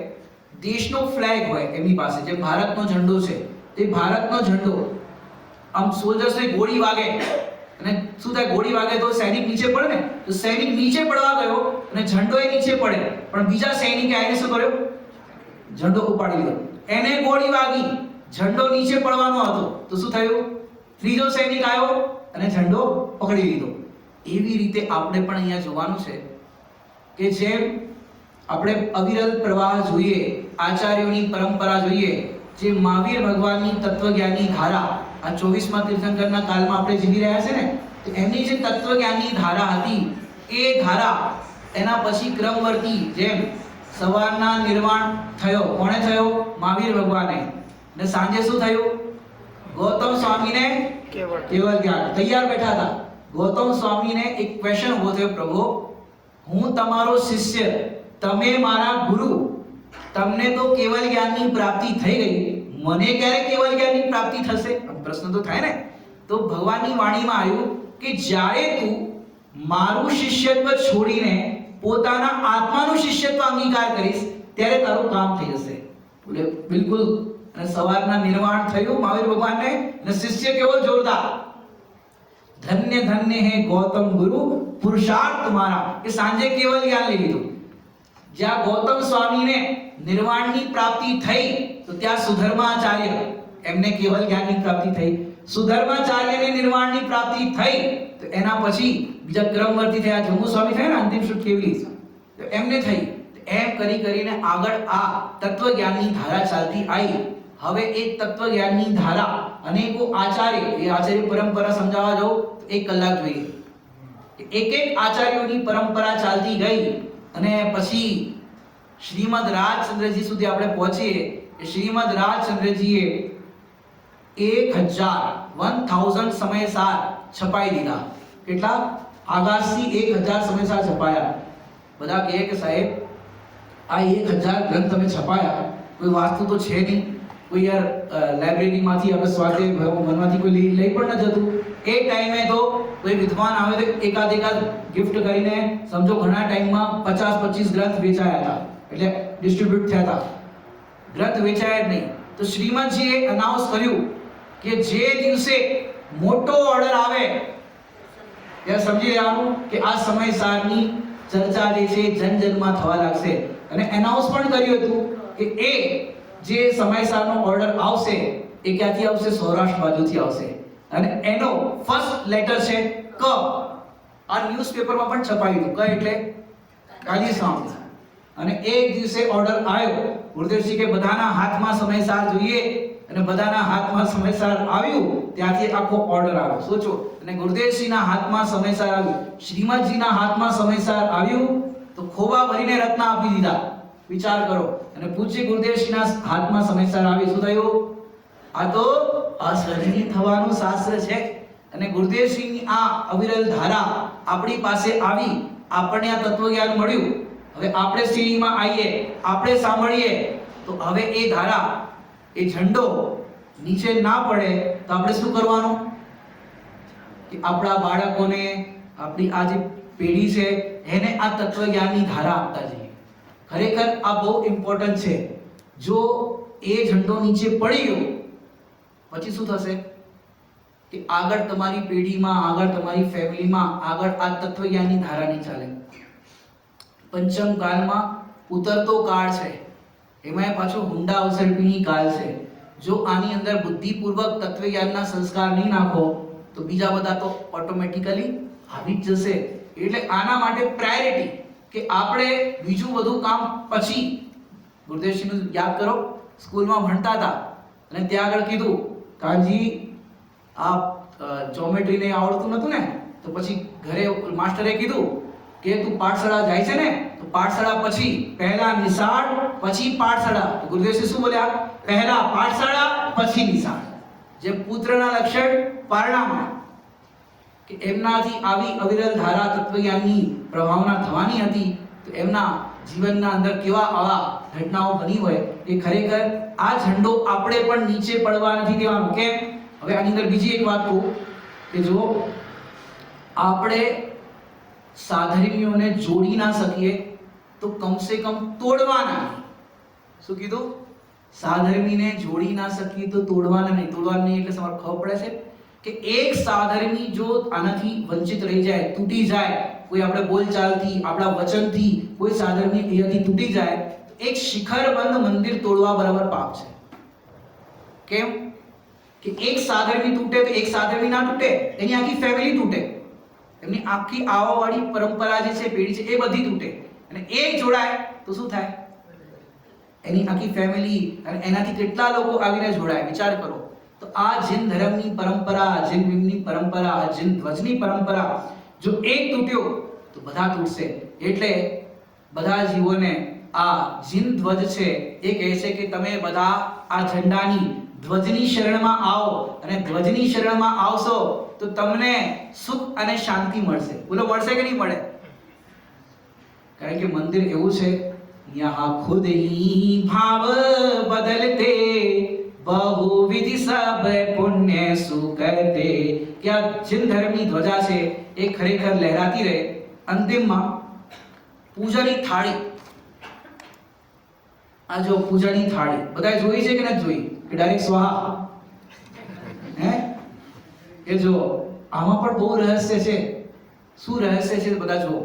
દેશનો ફ્લેગ હોય એમની પાસે, જે ભારતનો ઝંડો છે, તે ભારતનો ઝંડો આમ સોલ્જર્સને ગોળી વાગે અને શું થાય, ગોળી વાગે તો સૈનિક નીચે પડે ને, તો સૈનિક નીચે પડવા ગયો અને ઝંડો એ નીચે પડે, પણ બીજા સૈનિકે આવીને શું કર્યો, ઝંડો ઉપાડી લીધો. એને ગોળી વાગી, ઝંડો નીચે પડવાનો હતો, તો શું થયું, ત્રીજો સૈનિક આવ્યો અને ઝંડો પકડી લીધો. એવી રીતે આપણે પણ અહીંયા જોવાનું છે કે જેમ આપણે અવિરલ પ્રવાહ જોઈએ, આચાર્યોની પરંપરા જોઈએ, જે મહાવીર ભગવાનની તત્વજ્ઞાનની ધારા આ 24મા તીર્થંકરના કાળમાં આપણે જીવી રહ્યા છે ને, તો એમની જે તત્વજ્ઞાનની ધારા હતી, એ ધારા એના પછી ક્રમવર્તી, જેમ સવારના નિર્વાણ થયો, કોણે થયો, મહાવીર ભગવાને, ને સાંજે શું થયું, ગૌતમ સ્વામીને કેવળ જ્ઞાન. તૈયાર બેઠા હતા. ગૌતમ સ્વામીને એક ક્વેશ્ચન ઉભો થયો, પ્રભુ હું તમારો શિષ્ય, તમે મારા ગુરુ, તમને તો કેવળ જ્ઞાનની પ્રાપ્તિ થઈ ગઈ, મને ક્યારે કેવળ જ્ઞાનની પ્રાપ્તિ થશે? પ્રશ્ન તો થાય ને. તો ભગવાનની વાણીમાં આવ્યું કે જ્યારે તું મારું શિષ્યત્વ છોડીને પોતાના આત્માનું શિષ્યત્વ અંગીકાર કરીશ ત્યારે તારું કામ થઈ જશે. બોલે બિલકુલ. અને સવારના નિર્વાણ થયું મહાવીર ભગવાનને, અને શિષ્ય કેવો જોરદાર, ધન્ય ધન્ય હે ગૌતમ ગુરુ પુરુષાર્થ તમારા, કે સાંજે કેવળ જ્ઞાન લઈ લીધું. જ્યાં ગૌતમ સ્વામીને નિર્વાણની પ્રાપ્તિ થઈ, તો ત્યાં સુધર્માચાર્ય, એમને કેવલ જ્ઞાનની પ્રાપ્તિ થઈ. સુધર્માચાર્યને નિર્વાણની પ્રાપ્તિ થઈ, તો એના પછી બીજા ક્રમવર્તી થયા, જમ્મુ સ્વામી થયા ને અંતિમ શુદ્ધ કેવલી, તો એમને થઈ. એમ કરી કરીને આગળ આ તત્વજ્ઞાનની ધારા ચાલતી આવી. હવે એ તત્વજ્ઞાનની ધારા અનેકો આચાર્ય, એ આચાર્ય પરંપરા સમજાવવા જાઉં તો 1 કલાક જોઈએ. એક આચાર્યોની પરંપરા ચાલતી ગઈ અને પછી શ્રીમદ રાજચંદ્રજી સુધી આપણે પહોંચીએ. શ્રીમદ રાજચંદ્રજીએ 1000 સમયસાર છપાઈ દીધા. કેટલા? આગાસી 1000 સમયસાર છપાયા. બધા કહે કે સાહેબ આ 1000 ગ્રંથ તમે છપાયા, કોઈ વાસ્તુ તો છે નહીં, કોઈ યાર લાઇબ્રેરીમાંથી આપણે સ્વાધ્યાય મનમાંથી કોઈ લઈ પણ ન જતું. એ ટાઈમે તો કોઈ વિદ્વાન આવે તો એકાદ ગિફ્ટ કરીને સમજો ઘણા ટાઈમમાં 50-25 ગ્રંથ વેચાયા હતા, એટલે ડિસ્ટ્રીબ્યુટ થયા હતા. ગ્રંથ વેચાયા જ નહીં. તો શ્રીમદજીએ અનાઉન્સ કર્યું કે જે દિવસે મોટો ઓર્ડર આવે ત્યારે સમજી લેવાનું કે આ સમયસારની ચર્ચા જે છે જનજનમાં થવા લાગશે. અને એનાઉન્સ પણ કર્યું હતું કે એ જે સમયસારનો ઓર્ડર આવશે એ ક્યાંથી આવશે? સૌરાષ્ટ્ર બાજુથી આવશે. અને એનો ફર્સ્ટ લેટર છે ક. આ ન્યૂઝપેપરમાં પણ છપાયું હતું. ક એટલે કાલી સાઉન્ડ. અને એક દિવસે ઓર્ડર આવ્યો, ગુરુદેવજી કે બધાના હાથમાં સમયસાર જોઈએ, અને બધાના હાથમાં સમયસાર આવ્યું, ત્યાંથી આખો ઓર્ડર આવ્યો. સોચો. અને ગુરુદેવજીના હાથમાં સમયસાર આવ્યું, શ્રીમદજીના હાથમાં સમયસાર આવ્યું, તો ખોબા ભરીને રત્ન આપી દીધા. વિચાર કરો. અને પૂજ્ય ગુરુદેવજીના હાથમાં સમયસાર આવી, શું થયું? આ તો અસહનીય થવાનું શાસ્ત્ર છે. અને ગુરુદેવજીની આ અવિરલ ધારા આપણી પાસે આવી, આપણને આ તત્વજ્ઞાન મળ્યું. હવે આપણે શ્રેણીમાં આવીએ, આપણે સાંભળીએ, તો હવે એ ધારા, એ ઝંડો નીચે ના પડે તો આપણે શું કરવાનું? કે આપણા બાળકોને, આપણી આ જે પેઢી છે એને આ તત્વજ્ઞાનની ધારા આપતા જઈએ. ખરેખર આ બહુ ઇમ્પોર્ટન્ટ છે. જો એ ઝંડો નીચે પડી ગયો પછી શું થશે કે આગળ તમારી પેઢીમાં, આગળ તમારી ફેમિલીમાં આગળ આ તત્વજ્ઞાનની ધારા નહીં ચાલે. પંચમ કાળમાં ઉતરતો કાળ છે, એમાં પાછો હુંડા અવસર્પિણી કાળ છે. જો આની અંદર બુદ્ધિપૂર્વક તત્વજ્ઞાનના સંસ્કાર નહીં નાખો તો બીજા બધા તો ઓટોમેટિકલી આવી જ જશે. એટલે આના માટે પ્રાયોરિટી કે આપણે બીજું બધું કામ પછી. ગુરુદેવજીનું યાદ કરો, સ્કૂલમાં ભણતા હતા અને ત્યાં આગળ કીધું કાનજી આ જ્યોમેટ્રી ને આવડતું નતું ને, તો પછી ઘરે માસ્ટરે કીધું કે તું પાઠશાળા જાય છે ને તો પાઠશાળા પછી પહેલા નિશાળ પછી પાઠશાળા. ગુરુદેવજી શું બોલ્યા? પહેલા પાઠશાળા પછી નિશાળ. જે પુત્રના લક્ષણ પારણામાં, કે એમનાથી આવી અવિરલ ધારા તત્વજ્ઞાનની પ્રભાવના થવાની હતી, તો એમના જીવનના અંદર કેવા આવા ઘટનાઓ બની હોય એ ખરેખર આ ઝંડો આપણે પણ નીચે પડવા નથી દેવાનો. કેમ? હવે આની અંદર બીજી એક વાત કહું કે જો આપણે સાધર્મીઓને જોડી ના શકીએ તો કમસે કમ તોડવાના. શું કીધું? સાધર્મીને જોડી ના શકીએ તો તોડવાના નહીં. તોડવાના નહીં એટલે તમારે ખબર પડે છે કે એક સાધર્મી જો આનાથી વંચિત રહી જાય, તૂટી જાય, કોઈ આપણે બોલચાલથી, આપણા વચનથી કોઈ સાધર્મી અહીંયાથી તૂટી જાય, તો એક શિખરબંધ મંદિર તોડવા બરાબર પાપ છે. કેમ? કે એક સાધર્મી તૂટે તો એક સાધર્મી ના તૂટે, એની આખી ફેમિલી તૂટે, એમની આખી આવવાવાળી પરંપરા જે છે, પેઢી છે, એ બધી તૂટે. અને એક જોડાય તો શું થાય? એની આખી ફેમિલી અને એનાથી કેટલા લોકો આવીને જોડાય. વિચાર કરો. તો આ જૈન ધર્મની પરંપરા, જૈન ભીમની પરંપરા, જૈન ધ્વજની પરંપરા જો એક તૂટ્યો તો બધા તૂટશે. એટલે બધા જીવોને આ જૈન ધ્વજ છે એ કહે છે કે તમે બધા આ ઝંડાની, ધ્વજની શરણમાં આવો, અને ધ્વજની શરણમાં આવશો તો તમને સુખ અને શાંતિ મળશે. બોલો, મળશે કે નહીં મળે? કારણ કે મંદિર એવું છે, યહાં ખુદ હી ભાવ બદલતે બહુવિધ સબ પુણ્ય સુકરતે. કે આ જૈન ધર્મની ધ્વજા છે એ ખરેખર લહેરાતી રહે. અંતિમમાં પૂજાની થાળી, આ જો પૂજાની થાળી બધાએ જોઈ છે કે નથી જોઈ? કે ડાયરેક્ટ સ્વાહા? હે? એ જો આમાં પણ બહુ રહસ્ય છે. શું રહસ્ય છે બધા જુઓ.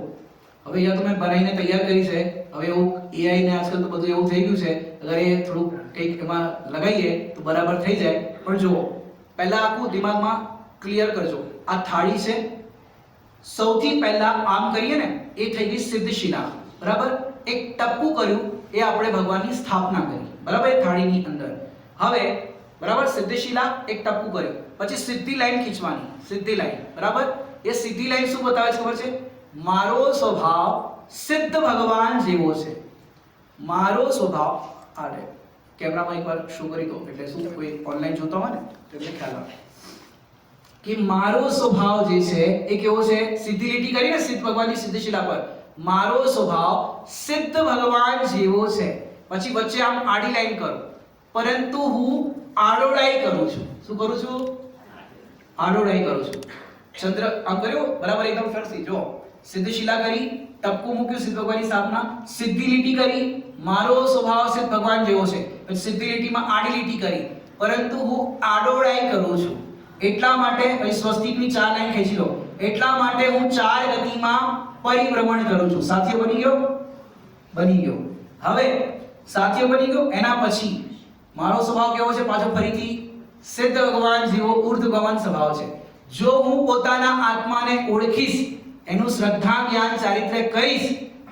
હવે અહીંયા તો મેં બનાવીને તૈયાર કરી છે. હવે એવું એઆઈ ને આજકાલ તો બધું એવું થઈ ગયું છે, અગર એ થોડુંક કંઈક એમાં લગાવીએ તો બરાબર થઈ જાય. પણ જુઓ, પહેલા આખું દિમાગમાં ક્લિયર કરજો. આ થાળી છે, સૌથી પહેલા આમ કરીએ ને એ થઈ ગઈ સિદ્ધશિલા. બરાબર? એક ટપકું કર્યું એ આપણે ભગવાનની સ્થાપના કરી. બરાબર? એ થાળીની અંદર. હવે બરાબર, સિદ્ધશિલા એક ટપકું કર્યું, પછી સીધી લાઈન ખીંચવાની. સીધી લાઈન. બરાબર? એ સીધી લાઈન શું બતાવે છે ખબર છે? મારો સ્વભાવ સિદ્ધ ભગવાન જેવો છે. મારો સ્વભાવ આલે કેમેરામાં એકવાર શો કરી દો, એટલે શું કોઈ ઓનલાઈન જોતા હોય ને તો એમને ખ્યાલ આવે કે મારો સ્વભાવ જે છે એ કેવો છે. સીધી લીટી કરીને સિદ્ધ ભગવાનની સિદ્ધશિલા પર મારો સ્વભાવ સિદ્ધ ભગવાન જેવો છે. પછી વચ્ચે આમ આડી લાઈન કરો, પરંતુ હું આડોડાઈ કરું છું. શું કરું છું? આડોડાઈ કરું છું. ચંદ્ર આમ કર્યો, બરાબર? એકદમ ફરસી. જો સિદ્ધશિલા કરી, ટપકું મૂક્યું, સિદ્ધ ભગવાનની સ્થાપના, સીધી લીટી કરી, મારો સ્વભાવ સિદ્ધ ભગવાન જેવો છે. પછી સીધી લીટીમાં આડી લીટી કરી, પરંતુ હું આડોડાઈ કરું છું. એટલા માટે અહીં સ્વસ્તિકની 4 લાઈન ખેંચી લો. એટલા માટે હું 4 ગતિમાં પરિભ્રમણ કરું છું. સાથીઓ બની ગયો? બની ગયો. હવે સાથીઓ બની ગયો. એના પછી મારો સ્વભાવ કેવો છે? પાછો ફરીથી સિદ્ધ ભગવાન જેવો ઉર્ધ્વગમન સ્વભાવ છે. જો હું પોતાના આત્માને ઓળખીશ, એનું શ્રદ્ધા, જ્ઞાન, ચારિત્ર્ય કરીશ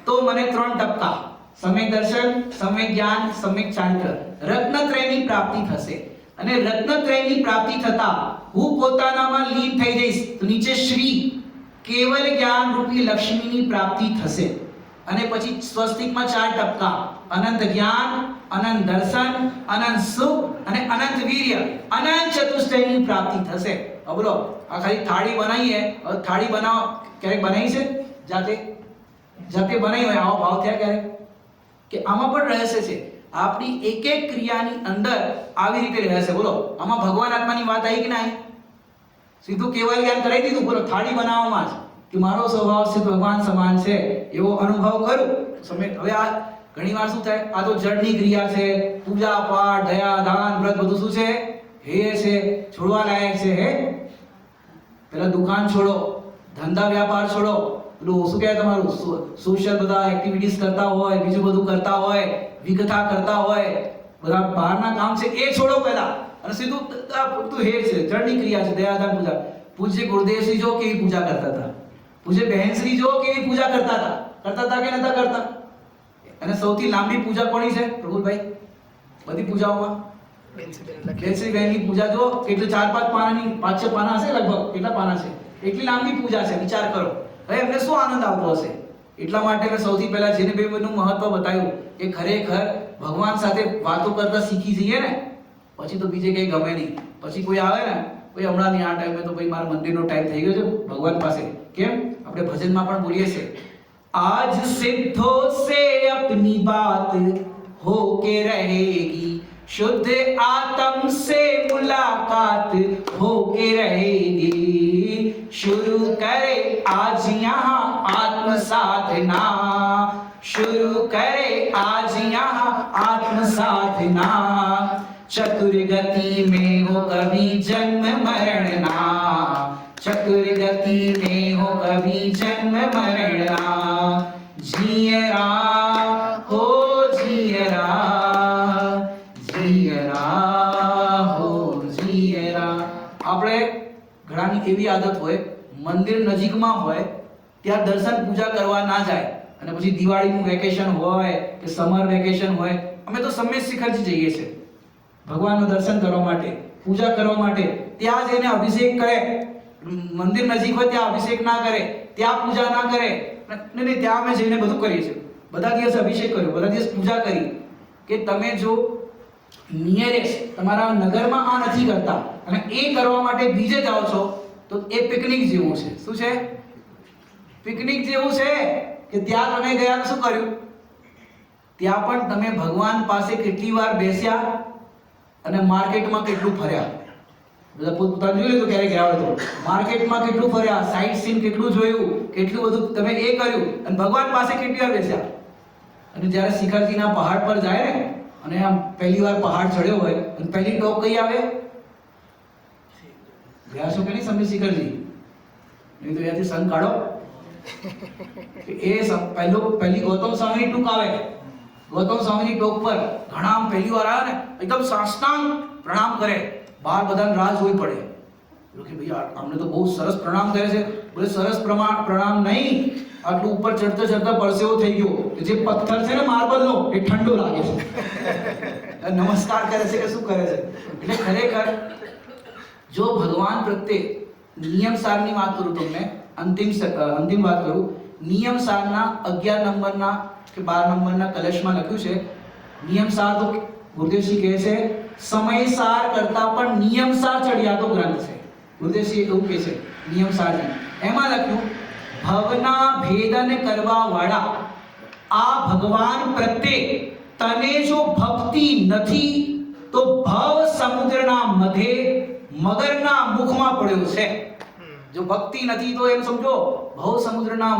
તો મને 3 ટપકા સમ્યક દર્શન, સમ્યક જ્ઞાન, સમ્યક ચારિત્ર્ય, રત્નત્રયની પ્રાપ્તિ થશે. અને રત્નત્રયની પ્રાપ્તિ થતા હું પોતાનામાં લીન થઈ જઈશ તો નીચે શ્રી કેવલ જ્ઞાન રૂપી લક્ષ્મીની પ્રાપ્તિ થશે. અને પછી સ્વસ્તિકમાં 4 ટપકા: અનંત જ્ઞાન, અનંત દર્શન, અનંત સુખ અને અનંત વીર્ય, અનંત ચતુષ્ટયની પ્રાપ્તિ થશે. હવે બોલો, આ ખાલી થાળી બનાવીએ. હવે થાળી બનાવો ક્યારેક બનાવી છે? જાતે બનાવી હોય આવો ભાવ થયા ક્યારેક? કે આમાં પણ રહસ્ય છે. આપણી એક એક ક્રિયાની અંદર આવી રીતે રહસ્ય. બોલો, આમાં ભગવાન આત્માની વાત આવી કે ના આવી? સીધું કેવલ જ્ઞાન કરાવી દીધું, બોલો થાળી બનાવવામાં જ કે મારો સ્વભાવ છે ભગવાન સમાન છે એવો અનુભવ કરું સમય. હવે આ ઘણીવાર શું થાય, આ તો જડની ક્રિયા છે, પૂજા પાઠ દયા દાન વ્રત બધું શું છે, હે છે, છોડવા લાયક છે. હે પેલા દુકાન છોડો, ધંધા વ્યાપાર છોડો, પેલું શું કહેવાય તમારું સોશિયલ બધા એક્ટિવિટીઝ કરતા હોય, બીજું બધું કરતા હોય, વિકથા કરતા હોય, બધા બહારના કામ છે એ છોડો પહેલા, અને સીધું આ પૂરતું હે છે, જળની ક્રિયા છે, દયાદાન પૂજા. પૂજ્ય ગુરુદેવશ્રી જો કેવી પૂજા કરતા હતા, પૂજ્ય બહેનશ્રી જો કેવી પૂજા કરતા હતા કે નતા કરતા. અને સૌથી લાંબી પૂજા કોની છે પ્રભુભાઈ બધી પૂજાઓમાં? બેનશ્રી બહેનની પૂજા જો કેટલી 4-5 પાનાની, 5-6 પાના હશે લગભગ. કેટલા પાના છે? એટલી લાંબી પૂજા છે, વિચાર કરો. હવે એમને શું આનંદ આવતો હશે. એટલા માટે મેં સૌથી પહેલા જેને બેનું મહત્વ બતાવ્યું કે ખરેખર ભગવાન સાથે વાતો કરતા શીખી જઈએ ને પછી તો બીજે કંઈ ગમે નહીં. પછી કોઈ આવે ને, કોઈ હમણાં નહીં, આ ટાઈમે તો ભાઈ મારા મંદિરનો ટાઈમ થઈ ગયો છે ભગવાન પાસે. કેમ? આપણે ભજનમાં પણ બોલીએ છીએ, आज सिद्धों से अपनी बात होके रहेगी, शुद्ध आत्म से मुलाकात होके रहेगी, शुरू करे आज यहाँ आत्म साधना, शुरू करे आज यहाँ आत्म साधना, चतुर्गति में हो कभी जन्म मरणना, चतुर्गति में हो कभी जन्म मरणना, जियरा हो जियरा, जियरा हो जियरा. આપણે ઘણાની એવી આદત હોય, મંદિર નજીકમાં હોય ત્યાં દર્શન પૂજા કરવા ના જાય, અને પછી દિવાળીનું વેકેશન હોય કે સમર વેકેશન હોય, અમે તો સમ્યક શિખરજી જઈએ છીએ ભગવાનનું દર્શન કરવા માટે, પૂજા કરવા માટે. ત્યાં જઈને અભિષેક કરે, મંદિર નજીક હોય ત્યાં અભિષેક ના કરે, ત્યાં પૂજા ના કરે. નહીં, ત્યાં અમે જઈને બધું કરીએ છીએ. બધા દિવસ અભિષેક કર્યો, બધા દિવસ પૂજા કરી. કે તમે જો નિયરેસ્ટ તમારા નગરમાં આ નથી કરતા અને એ કરવા માટે બીજે જાઓ છો તો એ પિકનિક જેવું છે. શું છે? પિકનિક જેવું છે કે ત્યાં તમે ગયા શું કર્યું? ત્યાં પણ તમે ભગવાન પાસે કેટલી વાર બેસ્યા અને માર્કેટમાં કેટલું ફર્યા. બધા પોતાનું જોઈ લીધું ક્યારે ગયા હોય તો માર્કેટમાં કેટલું ફર્યા, સાઇટ સીન કેટલું જોયું, કેટલું બધું તમે એ કર્યું, અને ભગવાન પાસે કેટલી વાર બેસ્યા. અને જ્યારે શિખરજીના પહાડ પર જાય ને, અને આમ પહેલી વાર પહાડ ચડ્યો હોય અને પહેલી ટોપ કઈ આવે? ગયા છો કે નહીં સમ્યક શિખરજી? નહીં તો ત્યાંથી સંગ કાઢો. એ પહેલી ગૌતમ સ્વામીની ટૂંક આવે. ગૌતમ સ્વામીની ટોપ પર ઘણા આમ પહેલી વાર આવે ને એકદમ સાષ્ટાંગ પ્રણામ કરે. બહાર બધાને રાહ જોવી પડે કે ભાઈ અમને તો બહુ સરસ પ્રણામ કરે છે. બોલે સરસ પ્રણામ નહીં, આટલું ઉપર ચડતા પરસેવો થઈ ગયો, જે પથ્થર છે ને માર્બલનો એ ઠંડો લાગે છે. નમસ્કાર કરે છે કે શું કરે છે? એટલે ખરેખર જો ભગવાન પ્રત્યે નિયમ સારની વાત કરું તમને, અંતિમ વાત કરું, નિયમ સારના 11 નંબરના કે 12 નંબરના કલશમાં લખ્યું છે, નિયમ સાર તો ગુરુદેવશ્રી કહે છે સમય સાર કરતા પણ નિયમ સાર ચડિયાતો ગ્રંથ છે. ગુરુદેવશ્રી એવું કહે છે નિયમ સારજી. એમાં લખ્યું ભવના ભેદન કરવા વાળા આ ભગવાન પ્રત્યે તને જો ભક્તિ નથી તો ભવ સમુદ્રના મધ્યે મગરના મુખમાં પડ્યો છે. જો ભક્તિ નથી તો એમ સમજો ભવ સમુદ્રના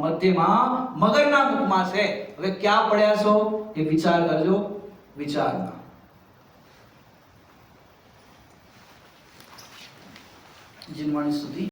મધ્યમાં મગરના મુખમાં છે. હવે ક્યાં પડ્યા છો એ વિચાર કરજો. વિચારના જીનવાણી સ્તુતિ.